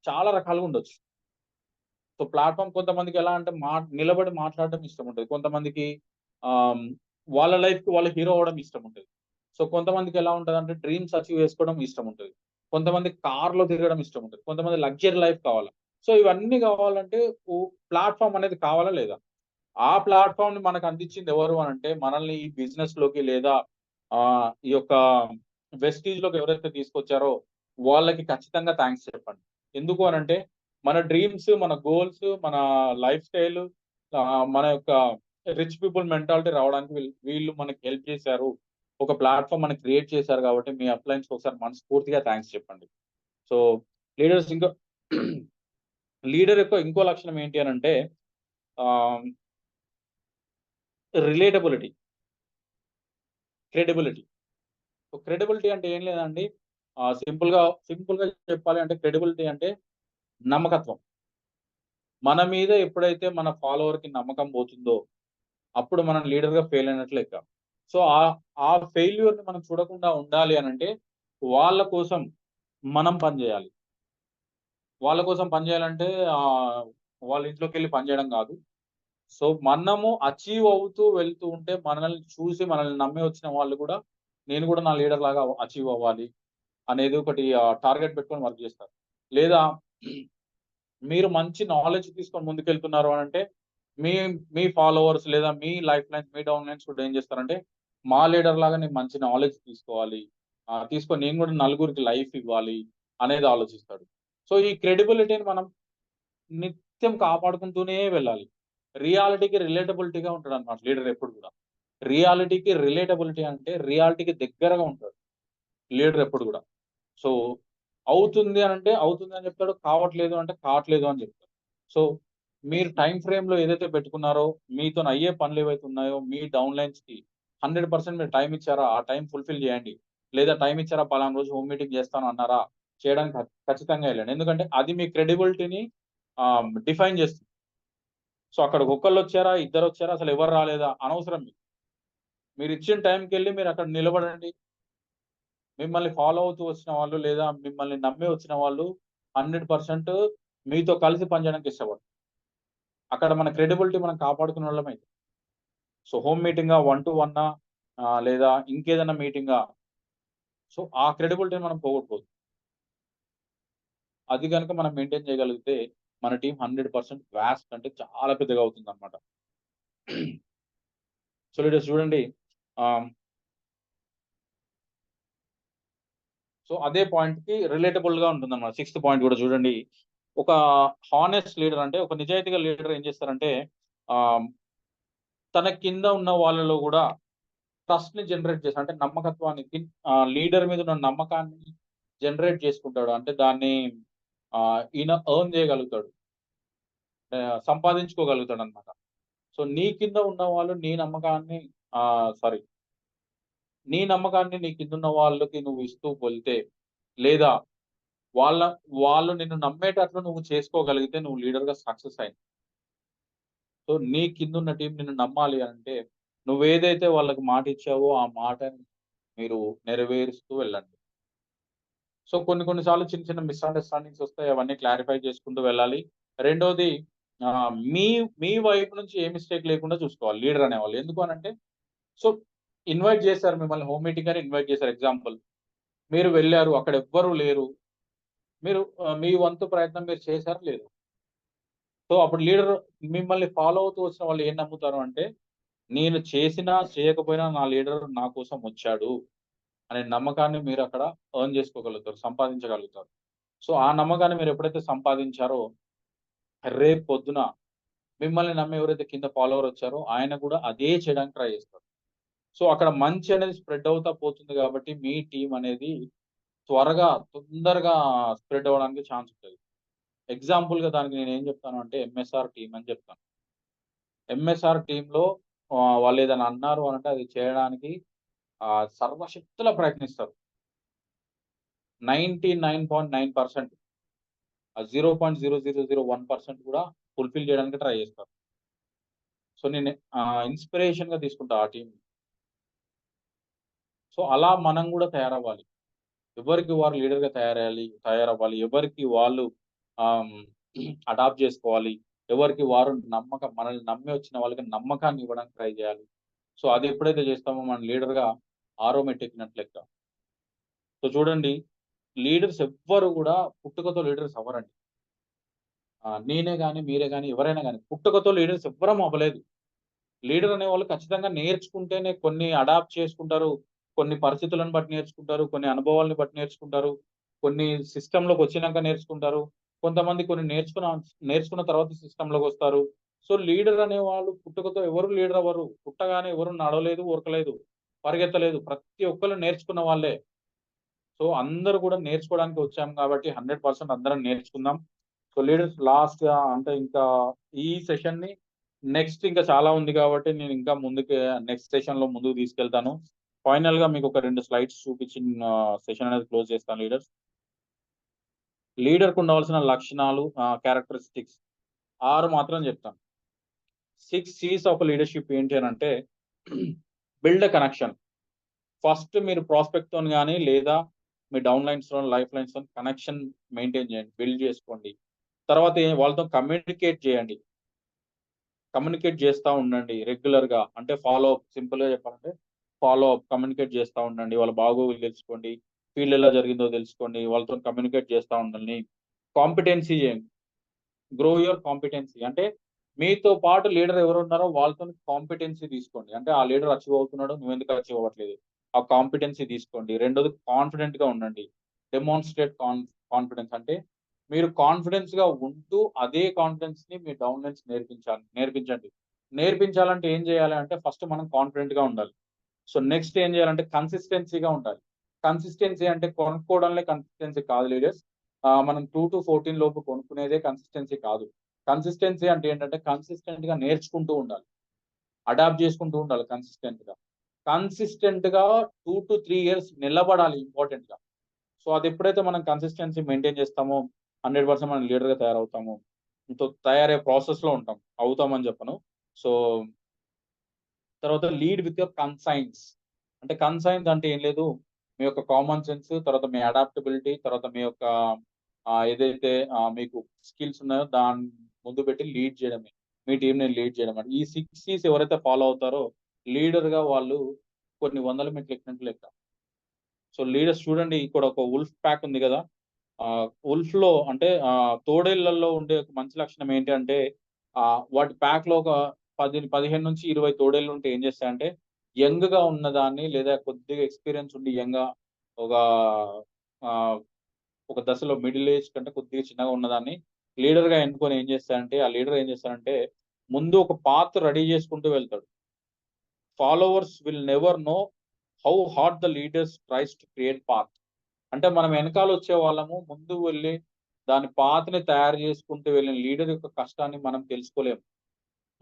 చాలా రకాలుగా ఉండొచ్చు. సో ప్లాట్ఫామ్ కొంతమందికి ఎలా అంటే నిలబడి మాట్లాడడం ఇష్టం ఉంటుంది. కొంతమందికి ఆహ్, వాళ్ళ లైఫ్ కి వాళ్ళు హీరో అవ్వడం ఇష్టం ఉంటుంది. సో కొంతమందికి ఎలా ఉంటదంటే డ్రీమ్స్ అచీవ్ చేసుకోవడం ఇష్టం ఉంటది. కొంతమందికి కార్‌లో తిరగడం ఇష్టం ఉంటది. కొంతమంది లగ్జరీ లైఫ్ కావాలా. సో ఇవన్నీ కావాలంటే ప్లాట్‌ఫార్మ్ అనేది కావాలా లేదా? ఆ ప్లాట్‌ఫార్మ్‌ని మనకు అందించింది ఎవరు అనంటే మనల్ని ఈ బిజినెస్‌లోకి లేదా ఈ యొక్క వెస్టీజ్‌లోకి ఎవరైతే తీసుకొచ్చారో వాళ్ళకి ఖచ్చితంగా థాంక్స్ చెప్పండి. ఎందుకు అనంటే మన డ్రీమ్స్, మన గోల్స్, మన లైఫ్ స్టైల్ మన యొక్క రిచ్ పీపుల్ మెంటాలిటీ రావడానికి వీళ్ళు మనకి హెల్ప్ చేశారు. ఒక ప్లాట్‌ఫార్మ్ మనకి క్రియేట్ చేశారు కాబట్టి మీ అప్లయన్స్‌కి ఒకసారి మనస్ఫూర్తిగా థాంక్స్ చెప్పండి. సో లీడర్స్ ఇంకా లీడర్ యొక్క ఇంకో లక్షణం ఏంటి అనంటే ఆహ్, రిలేటబిలిటీ, క్రెడిబిలిటీ. సో క్రెడిబిలిటీ అంటే ఏం లేదండి. సింపుల్‌గా చెప్పాలి అంటే క్రెడిబిలిటీ అంటే నమ్మకత్వం. మన మీద ఎప్పుడైతే మన ఫాలోవర్‌కి నమ్మకం పోతుందో అప్పుడు మనం లీడర్‌గా ఫెయిల్ అయినట్లు లెక్క. సో ఆ ఫెయిల్యూర్‌ని మనం చూడకుండా ఉండాలి అనంటే వాళ్ళ కోసం మనం పని చేయాలి. వాళ్ళ కోసం పని చేయాలంటే వాళ్ళ ఇంట్లోకెళ్ళి పని చేయడం కాదు. సో మనము అచీవ్ అవుతూ వెళ్తూ ఉంటే మనల్ని చూసి మనల్ని నమ్మి వచ్చిన వాళ్ళు కూడా నేను కూడా నా లీడర్ లాగా అచీవ్ అవ్వాలి అనేది ఒకటి టార్గెట్ పెట్టుకొని వర్క్ చేస్తారు. లేదా మీరు మంచి నాలెడ్జ్ తీసుకొని ముందుకెళ్తున్నారు అనంటే మీ మీ ఫాలోవర్స్ లేదా మీ లైఫ్ లైన్స్, మీ డౌన్ లైన్స్ కూడా ఏం చేస్తారంటే మా లీడర్ లాగా నేను మంచి నాలెడ్జ్ తీసుకోవాలి. తీసుకొని నేను కూడా నలుగురికి లైఫ్ ఇవ్వాలి అనేది ఆలోచిస్తాడు. సో ఈ క్రెడిబిలిటీని మనం నిత్యం కాపాడుకుంటూనే వెళ్ళాలి. రియాలిటీకి రిలేటబిలిటీగా ఉంటాడన్నమాట లీడర్ ఎప్పుడు కూడా. రియాలిటీకి రిలేటబిలిటీ అంటే రియాలిటీకి దగ్గరగా ఉంటాడు లీడర్ ఎప్పుడు కూడా. సో అవుతుంది అనంటే అవుతుంది అని చెప్తాడు. కావట్లేదు అంటే కావట్లేదు అని చెప్తాడు. సో మీరు టైమ్ ఫ్రేమ్‌లో ఏదైతే పెట్టుకున్నారో మీతోని అయ్యే పనులు ఏవైతే ఉన్నాయో మీ డౌన్ లైన్స్‌కి 100% మీరు టైమ్ ఇచ్చారా? ఆ టైమ్ ఫుల్‌ఫిల్ చేయండి. లేదా టైమ్ ఇచ్చారా? పలానా రోజు హోమ్ మీటింగ్ చేస్తాను అన్నారా? చేయడానికి ఖచ్చితంగా ఎళ్ళండి. ఎందుకంటే అది మీ క్రెడిబిలిటీని డిఫైన్ చేస్తుంది. సో అక్కడ ఒకళ్ళొచ్చారా? ఇద్దరొచ్చారా? అసలు ఎవరు రాలేదా? అనవసరం మీకు. మీరిచ్చిన టైంకెళ్ళి మీరక్కడ నిలబడండి. మిమ్మల్ని ఫాలో అవుతూ వచ్చిన వాళ్ళు లేదా మిమ్మల్ని నమ్మి వచ్చిన వాళ్ళు 100% మీతో కలిసి పనిచేయడానికి ఇష్టపడరు. అక్కడ మన క్రెడిబిలిటీ మనం కాపాడుకున్నోళ్ళమైతం. సో హోమ్ మీటింగా, 1-to-1 లేదా ఇంకేదైనా మీటింగా సో ఆ క్రెడిబిలిటీని మనం పోగొట్టుకోవద్దు. అది గనుక మనం మెయింటైన్ చేయగలిగితే మన టీమ్ 100% వాస్ట్ అంటే చాలా పెద్దగా అవుతుందన్నమాట. సో లీడర్స్ చూడండి ఆహ్, సో అదే పాయింట్‌కి రిలేటబుల్‌గా ఉంటుందన్నమాట. సిక్స్త్ పాయింట్ కూడా చూడండి. ఒక హానెస్ట్ లీడర్ అంటే ఒక నిజాయితీ గల లీడర్ ఏం చేస్తారంటే ఆహ్, తన కింద ఉన్న వాళ్ళలో గూడా ట్రస్ట్‌ని జనరేట్ చేసి అంటే నమ్మకత్వాన్ని లీడర్ మీద ఉన్న నమ్మకాన్ని జనరేట్ చేసుకుంటాడు. అంటే దాన్ని ఈయన ఎర్న్ చేయగలుగుతాడు. సంపాదించుకోగలుగుతాడన్నమాట. సో నీ కింద ఉన్న వాళ్ళు సారీ నీ నమ్మకాన్ని నీ కిందున్న వాళ్ళకి నువ్వు ఇస్తూ వెళ్తే లేదా వాళ్ళ వాళ్ళు నిన్ను నమ్మేటట్లు నువ్వు చేసుకోగలిగితే నువ్వు లీడర్‌గా సక్సెస్ అయినట్టు. సో నీ కిందున్న టీమ్ నిన్ను నమ్మాలి అంటే నువ్వేదైతే వాళ్ళకి మాట ఇచ్చావో ఆ మాటని మీరు నెరవేరుస్తూ వెళ్ళండి. సో కొన్ని కొన్ని సార్లు చిన్న చిన్న మిస్‌అండర్‌స్టాండింగ్స్ వస్తాయి. అవన్నీ క్లారిఫై చేసుకుంటూ వెళ్ళాలి. రెండోది మీ మీ వైపు నుంచి ఏ మిస్టేక్ లేకుండా చూసుకోవాలి లీడర్ అనేవాళ్ళు. ఎందుకు అనంటే సో ఇన్వైట్ చేశారు మిమ్మల్ని హోమ్ మీటింగ్ అని ఇన్వైట్ చేశారు ఎగ్జాంపుల్. మీరు వెళ్లారు. అక్కడ ఎవ్వరు లేరు. మీరు మీ వంతు ప్రయత్నం మీరు చేశారా లేదా? సో అప్పుడు లీడర్ మిమ్మల్ని ఫాలో అవుతూ వచ్చిన వాళ్ళు ఏం నమ్ముతారు అంటే, నేను చేసినా చేయకపోయినా నా లీడర్ నా కోసం వచ్చాడు అనే నమ్మకాన్ని మీరు అక్కడ ఎర్న్ చేసుకోగలుగుతారు, సంపాదించగలుగుతారు. సో ఆ నమ్మకాన్ని మీరు ఎప్పుడైతే సంపాదించారో, రేపు పొద్దున మిమ్మల్ని నమ్మి ఎవరైతే కింద ఫాలోవర్ వచ్చారో ఆయన కూడా అదే చేయడానికి ట్రై చేస్తారు. సో అక్కడ మంచి అనేది స్ప్రెడ్ అవుతా పోతుంది కాబట్టి మీ టీమ్ అనేది తొందరగా స్ప్రెడ్ అవ్వడానికి ఛాన్స్ ఉంటుంది. ఎగ్జాంపుల్‌గా దానికి నేనేం చెప్తాను అంటే ఎంఎస్ఆర్ టీమ్ అని చెప్తాను. ఎంఎస్ఆర్ టీమ్‌లో వాళ్ళేదైనా అన్నారు అనంటే అది చేయడానికి సర్వశక్తులా ప్రయత్నిస్తారు. 99.9% 0.0001% కూడా ఫుల్‌ఫిల్ చేయడానికి ట్రై చేస్తారు. సో నేను ఇన్‌స్పిరేషన్‌గా తీసుకుంటా ఆ టీమ్‌ని. సో అలా మనం కూడా తయారవ్వాలి. ఎవరికి వారు లీడర్‌గా తయారవ్వాలి. ఎవరికి వాళ్ళు ఆహ్, అడాప్ట్ చేసుకోవాలి. ఎవరికి వారు మనల్ని నమ్మి వచ్చిన వాళ్ళకి నమ్మకాన్ని ఇవ్వడానికి ట్రై చేయాలి. సో అది ఎప్పుడైతే చేస్తామో మనం లీడర్‌గా ఆరోమెట్ ఎక్కినట్టు లెక్క. సో చూడండి, లీడర్స్ ఎవ్వరు కూడా పుట్టుకతో లీడర్స్ అవ్వరండి. నేనే గాని, మీరే గాని, ఎవరైనా గాని పుట్టుకతో లీడర్స్ ఎవ్వరం అవ్వలేదు. లీడర్ అనేవాళ్ళు ఖచ్చితంగా నేర్చుకుంటేనే కొన్ని అడాప్ట్ చేసుకుంటారు. కొన్ని పరిస్థితులను బట్టి నేర్చుకుంటారు. కొన్ని అనుభవాలను బట్టి నేర్చుకుంటారు. కొన్ని సిస్టమ్‌లోకొచ్చినాక నేర్చుకుంటారు. కొంతమంది కొన్ని నేర్చుకున్న తర్వాత సిస్టమ్‌లోకొస్తారు. సో, లీడర్ అనేవాళ్ళు పుట్టుకతో ఎవరు లీడర్ అవ్వరు. పుట్టగానే ఎవరు నడవలేదు, ఉరకలేదు, పరిగెత్తలేదు. ప్రతి ఒక్కళ్ళు నేర్చుకున్న వాళ్ళే. సో, అందరూ కూడా నేర్చుకోవడానికి వచ్చాం కాబట్టి 100% అందరం నేర్చుకుందాం. సో, లీడర్స్ లాస్ట్‌గా అంటే ఇంకా ఈ సెషన్‌ని నెక్స్ట్ ఇంకా చాలా ఉంది కాబట్టి నేను ఇంకా ముందుకి నెక్స్ట్ సెషన్‌లో ముందుకు తీసుకెళ్తాను. ఫైనల్‌గా మీకు ఒక 2 స్లైడ్స్ చూపించి సెషన్ అనేది క్లోజ్ చేస్తాను లీడర్స్. లీడర్‌కు ఉండవలసిన లక్షణాలు, క్యారెక్టరిస్టిక్స్ 6 మాత్రం చెప్తాను. 6 సీస్ ఆఫ్ లీడర్‌షిప్ ఏంటి అనంటే బిల్డ్ ఎ కనెక్షన్. ఫస్ట్ మీరు ప్రాస్పెక్ట్‌తోని గాని లేదా మీ డౌన్ లైన్స్‌తోని, లైఫ్ లైన్స్‌తోని కనెక్షన్ మెయింటైన్ చేయండి. బిల్డ్ చేసుకోండి. తర్వాత వాళ్ళతో కమ్యూనికేట్ చేయండి. కమ్యూనికేట్ చేస్తా ఉండండి రెగ్యులర్‌గా. అంటే ఫాలో అప్, సింపుల్‌గా చెప్పాలంటే ఫాలో అప్, కమ్యూనికేట్ చేస్తా ఉండండి. వాళ్ళ బాగోగులు తెలుసుకోండి. ఫీల్డ్ ఎలా జరిగిందో తెలుసుకోండి. వాళ్ళతోని కమ్యూనికేట్ చేస్తా ఉండండి. కాంపిటెన్సీ చేయండి. Grow your competency. అంటే మీతో పాటు లీడర్ ఎవరున్నారో వాళ్ళతోని కాంపిటెన్సీ తీసుకోండి. అంటే ఆ లీడర్ అచీవ్ అవుతున్నాడు, నువ్వెందుకు అచీవ్ అవ్వట్లేదు? ఆ కాంపిటెన్సీ తీసుకోండి. రెండోది కాన్ఫిడెంట్‌గా ఉండండి. డెమాన్‌స్ట్రేట్ కాన్ఫిడెన్స్ అంటే మీరు కాన్ఫిడెన్స్‌గా ఉంటూ అదే కాన్ఫిడెన్స్‌ని మీ డౌన్ లైన్స్ నేర్పించండి. నేర్పించాలంటే ఏం చేయాలి అంటే ఫస్ట్ మనం కాన్ఫిడెంట్‌గా ఉండాలి. సో నెక్స్ట్ ఏం చేయాలంటే కన్సిస్టెన్సీగా ఉండాలి. కన్సిస్టెన్సీ అంటే కొనుక్కోవడంలో కన్సిస్టెన్సీ కాదు లీడర్స్. మనం 2-14 లోపు కొనుక్కునేదే కన్సిస్టెన్సీ కాదు. కన్సిస్టెన్సీ అంటే ఏంటంటే కన్సిస్టెంట్‌గా నేర్చుకుంటూ ఉండాలి. అడాప్ట్ చేసుకుంటూ ఉండాలి కన్సిస్టెంట్‌గా. కన్సిస్టెంట్‌గా 2-3 ఇయర్స్ నిలబడాలి ఇంపార్టెంట్‌గా. సో అదెప్పుడైతే మనం కన్సిస్టెన్సీ మెయింటైన్ చేస్తామో 100% మనం లీడర్‌గా తయారవుతాము. తయారయ్యే ప్రాసెస్‌లో ఉంటాం. అవుతామని చెప్పను. సో తర్వాత లీడ్ విత్ యువర్ కన్సైన్స్. అంటే కన్సైన్స్ అంటే ఏం లేదు. మీ యొక్క కామన్ సెన్స్, తర్వాత మీ అడాప్టబిలిటీ, తర్వాత మీ యొక్క ఏదైతే మీకు స్కిల్స్ ఉన్నాయో దాన్ని ముందు పెట్టి లీడ్ చేయడమే. మీ టీమ్‌ని లీడ్ చేయడం అంటే. ఈ 6 సీస్ ఎవరైతే ఫాలో అవుతారో లీడర్‌గా వాళ్ళు కొన్ని వందల మెట్లు ఎక్కినట్టు లెక్క. సో లీడర్స్ చూడండి, ఇక్కడ ఒక వుల్ఫ్ ప్యాక్ ఉంది గదా! వుల్ఫ్‌లో అంటే తోడేళ్లలో ఉండే ఒక మంచి లక్షణం ఏంటి అంటే వాటి ప్యాక్‌లో ఒక 15-20 తోడేళ్లు ఉంటే ఏం చేస్తాయంటే యంగ్‌గా ఉన్నదాన్ని లేదా కొద్దిగా ఎక్స్‌పీరియన్స్ ఉండి ఒక ఆహ్, ఒక దశలో మిడిల్ ఏజ్ కంటే కొద్దిగా చిన్నగా ఉన్నదాన్ని లీడర్‌గా ఎన్నుకొని ఏం చేస్తాడంటే ఆ లీడర్ ఏం చేస్తాడంటే ముందు ఒక పాత్ రెడీ చేసుకుంటూ వెళ్తాడు. Followers will never know how hard the leaders tries to create path. అంటే మనం వెనకాలొచ్చే వాళ్ళము ముందు వెళ్లి దాని పాత్‌ని తయారు చేసుకుంటూ వెళ్ళిన లీడర్ యొక్క కష్టాన్ని మనం తెలుసుకోలేము.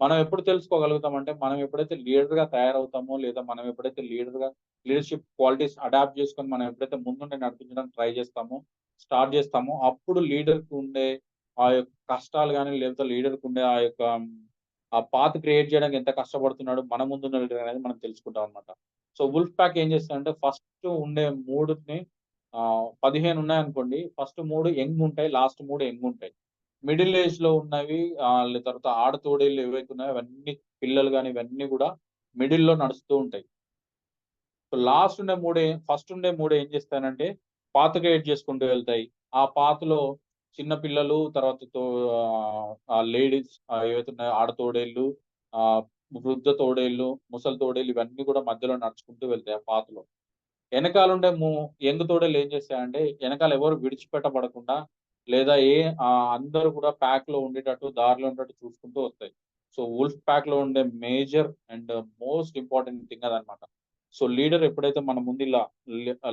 మనం ఎప్పుడు తెలుసుకోగలుగుతామంటే, మనం ఎప్పుడైతే లీడర్‌గా తయారవుతామో, లేదా మనం ఎప్పుడైతే లీడర్‌షిప్ క్వాలిటీస్ అడాప్ట్ చేసుకొని మనం ఎప్పుడైతే ముందుండి నడిపించడానికి ట్రై చేస్తామో, స్టార్ట్ చేస్తామో, అప్పుడు లీడర్‌కి ఉండే ఆ యొక్క కష్టాలు గాని, లేకపోతే లీడర్‌కి ఉండే ఆ యొక్క ఆ పాత్ క్రియేట్ చేయడానికి ఎంత కష్టపడుతున్నాడు మన ముందున్న లీడర్ అనేది మనం తెలుసుకుంటాం అన్నమాట. సో, వుల్ఫ్ ప్యాక్ ఏం చేస్తాడంటే ఫస్ట్ ఉండే 3ని 15 ఉన్నాయనుకోండి. ఫస్ట్ 3 యంగ్ ఉంటాయి. లాస్ట్ 3 యంగ్ ఉంటాయి. మిడిల్ ఏజ్‌లో ఉన్నవి తర్వాత ఆడతోడేళ్ళు ఏవైతే ఉన్నాయో అవన్నీ పిల్లలు గాని ఇవన్నీ గూడా మిడిల్‌లో నడుస్తూ ఉంటాయి. సో, ఫస్ట్ ఉండే 3 ఏం చేస్తానంటే పాత్ క్రియేట్ చేసుకుంటూ వెళ్తాయి. ఆ పాత్‌లో చిన్న పిల్లలు తర్వాత లేడీస్ ఏవైతే ఉన్నాయో ఆడతోడేళ్ళు, ఆ వృద్ధ తోడేళ్ళు, ముసలి తోడేళ్ళు ఇవన్నీ కూడా మధ్యలో నడుచుకుంటూ వెళ్తాయి ఆ పాతలో. వెనకాలుండే యంగ్ తోడేళ్ళు ఏం చేస్తాయంటే వెనకాల ఎవరు విడిచిపెట్టబడకుండా లేదా అందరూ కూడా ప్యాక్ లో ఉండేటట్టు దారిలో ఉండేటట్టు చూసుకుంటూ వస్తాయి. సో వుల్ఫ్ ప్యాక్ లో ఉండే major and most important thing అదనమాట. సో లీడర్ ఎప్పుడైతే మన ముందు ఇలా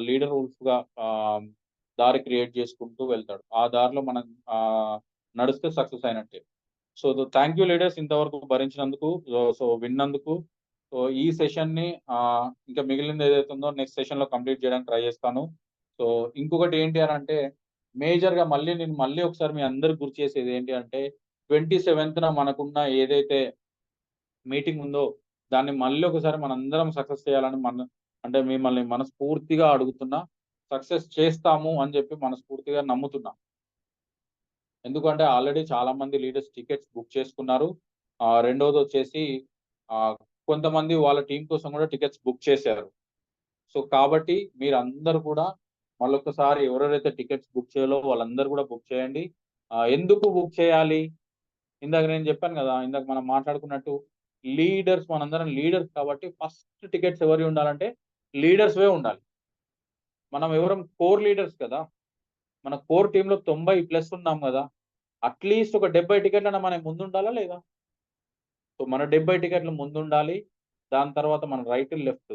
లీడర్ వుల్ఫ్ గా దారి క్రియేట్ చేసుకుంటూ వెళ్తాడు, ఆ దారిలో మనం నడిస్తే సక్సెస్ అయినట్టే. సో థ్యాంక్ యూ లీడర్స్ ఇంతవరకు భరించినందుకు, సో విన్నందుకు. సో ఈ సెషన్ ని ఇంకా మిగిలింది ఏదైతే ఉందో నెక్స్ట్ సెషన్ లో కంప్లీట్ చేయడానికి ట్రై చేస్తాను. సో ఇంకొకటి ఏంటి అని అంటే మేజర్ గా మళ్ళీ ఒకసారి మీ అందరికి గుర్తు చేసేది ఏంటి అంటే 27th మనకున్న ఏదైతే మీటింగ్ ఉందో దాన్ని మళ్ళీ ఒకసారి మనందరం సక్సెస్ చేయాలని అంటే మిమ్మల్ని మనస్ఫూర్తిగా అడుగుతున్నా. సక్సెస్ చేస్తాము అని చెప్పి మనస్ఫూర్తిగా నమ్ముతున్నా. ఎందుకంటే ఆల్రెడీ చాలా మంది లీడర్స్ టికెట్స్ బుక్ చేసుకున్నారు. రెండోది వచ్చేసి కొంతమంది వాళ్ళ టీం కోసం కూడా టికెట్స్ బుక్ చేశారు. సో కాబట్టి మీరందరూ కూడా మళ్ళొకసారి ఎవరెవరైతే టికెట్స్ బుక్ చేయాలో వాళ్ళందరూ కూడా బుక్ చేయండి. ఎందుకు బుక్ చేయాలి? ఇందాక నేను చెప్పాను కదా, ఇందాక మనం మాట్లాడుకున్నట్టు మనందరం లీడర్స్ కాబట్టి ఫస్ట్ టికెట్స్ ఎవరి ఉండాలంటే లీడర్స్వే ఉండాలి. మనం ఎవరం కోర్ లీడర్స్ కదా, మన కోర్ టీంలో 90+ ఉన్నాం కదా, అట్లీస్ట్ ఒక 70 టికెట్లైనా మనం ముందు ఉండాలా లేదా? సో మన 70 టికెట్లు ముందుండాలి. దాని తర్వాత మన రైట్ లెఫ్ట్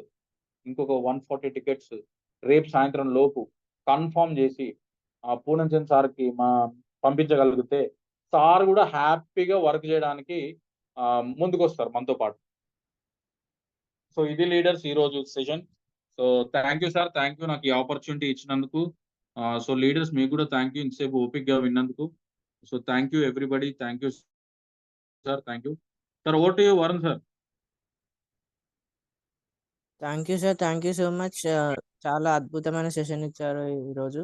ఇంకొక 140 టికెట్స్ రేపు సాయంత్రం లోపు కన్ఫర్మ్ చేసి పూనం చంద్ సార్కి పంపించగలిగితే సార్ కూడా హ్యాపీగా వర్క్ చేయడానికి ముందుకు వస్తారు మనతో పాటు. సో ఇది లీడర్స్ ఈ రోజు session. So thank you sir, thank you నాకు ఈ ఆపర్చునిటీ ఇచ్చినందుకు. సో లీడర్స్ మీకు కూడా థ్యాంక్ యూ ఇంతసేపు ఓపిక్ గా విన్నందుకు. So thank you everybody, thank you sir, thank you sir. Over to you Varun sir. Thank you sir, thank you so much. చాలా అద్భుతమైన సెషన్ ఇచ్చారు ఈరోజు.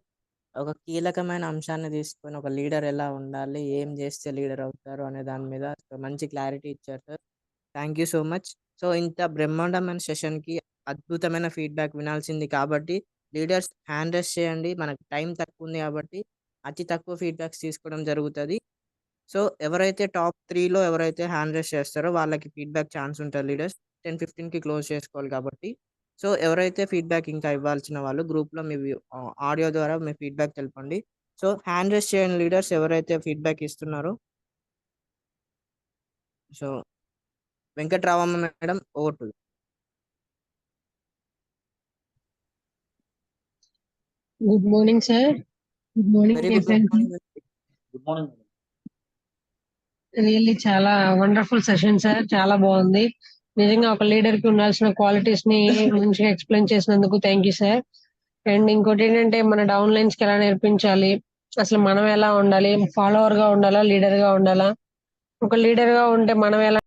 ఒక కీలకమైన అంశాన్ని తీసుకొని ఒక లీడర్ ఎలా ఉండాలి, ఏం చేస్తే లీడర్ అవుతారు అనే దాని మీద మంచి క్లారిటీ ఇచ్చారు sir. Thank you so much. So ఇంత బ్రహ్మాండమైన సెషన్కి అద్భుతమైన ఫీడ్బ్యాక్ వినాల్సింది కాబట్టి లీడర్స్ హ్యాండ్ రైస్ చేయండి. మనకు టైం తక్కువ ఉంది కాబట్టి అతి తక్కువ ఫీడ్బ్యాక్స్ తీసుకోవడం జరుగుతుంది. సో ఎవరైతే టాప్ 3లో ఎవరైతే హ్యాండ్ రైస్ చేస్తారో వాళ్ళకి ఫీడ్బ్యాక్ ఛాన్స్ ఉంటుంది. లీడర్స్ 10:15కి క్లోజ్ చేసుకోవాలి కాబట్టి. సో ఎవరైతే ఫీడ్బ్యాక్ ఇంకా ఇవ్వాల్సిన వాళ్ళు గ్రూప్లో మీ ఆడియో ద్వారా మీ ఫీడ్బ్యాక్ తెలపండి. సో హ్యాండ్ రైస్ చేయండి లీడర్స్ ఎవరైతే ఫీడ్బ్యాక్ ఇస్తున్నారో. So Venkatramamma madam, over to you. Good morning, sir. Good morning, very good everyone. Morning. Good morning. Really చాలా వండర్ఫుల్ సెషన్ సార్, చాలా బాగుంది. నిజంగా ఒక లీడర్ కి ఉండాల్సిన క్వాలిటీస్ ని మంచిగా ఎక్స్ప్లెయిన్ చేసినందుకు థ్యాంక్ యూ సార్. అండ్ ఇంకోటి ఏంటంటే మన డౌన్ లైన్స్ కి ఎలా నేర్పించాలి, అసలు మనం ఎలా ఉండాలి, ఫాలోవర్ గా ఉండాలా, లీడర్ గా ఉండాలా, ఒక లీడర్ గా ఉంటే మనం ఎలా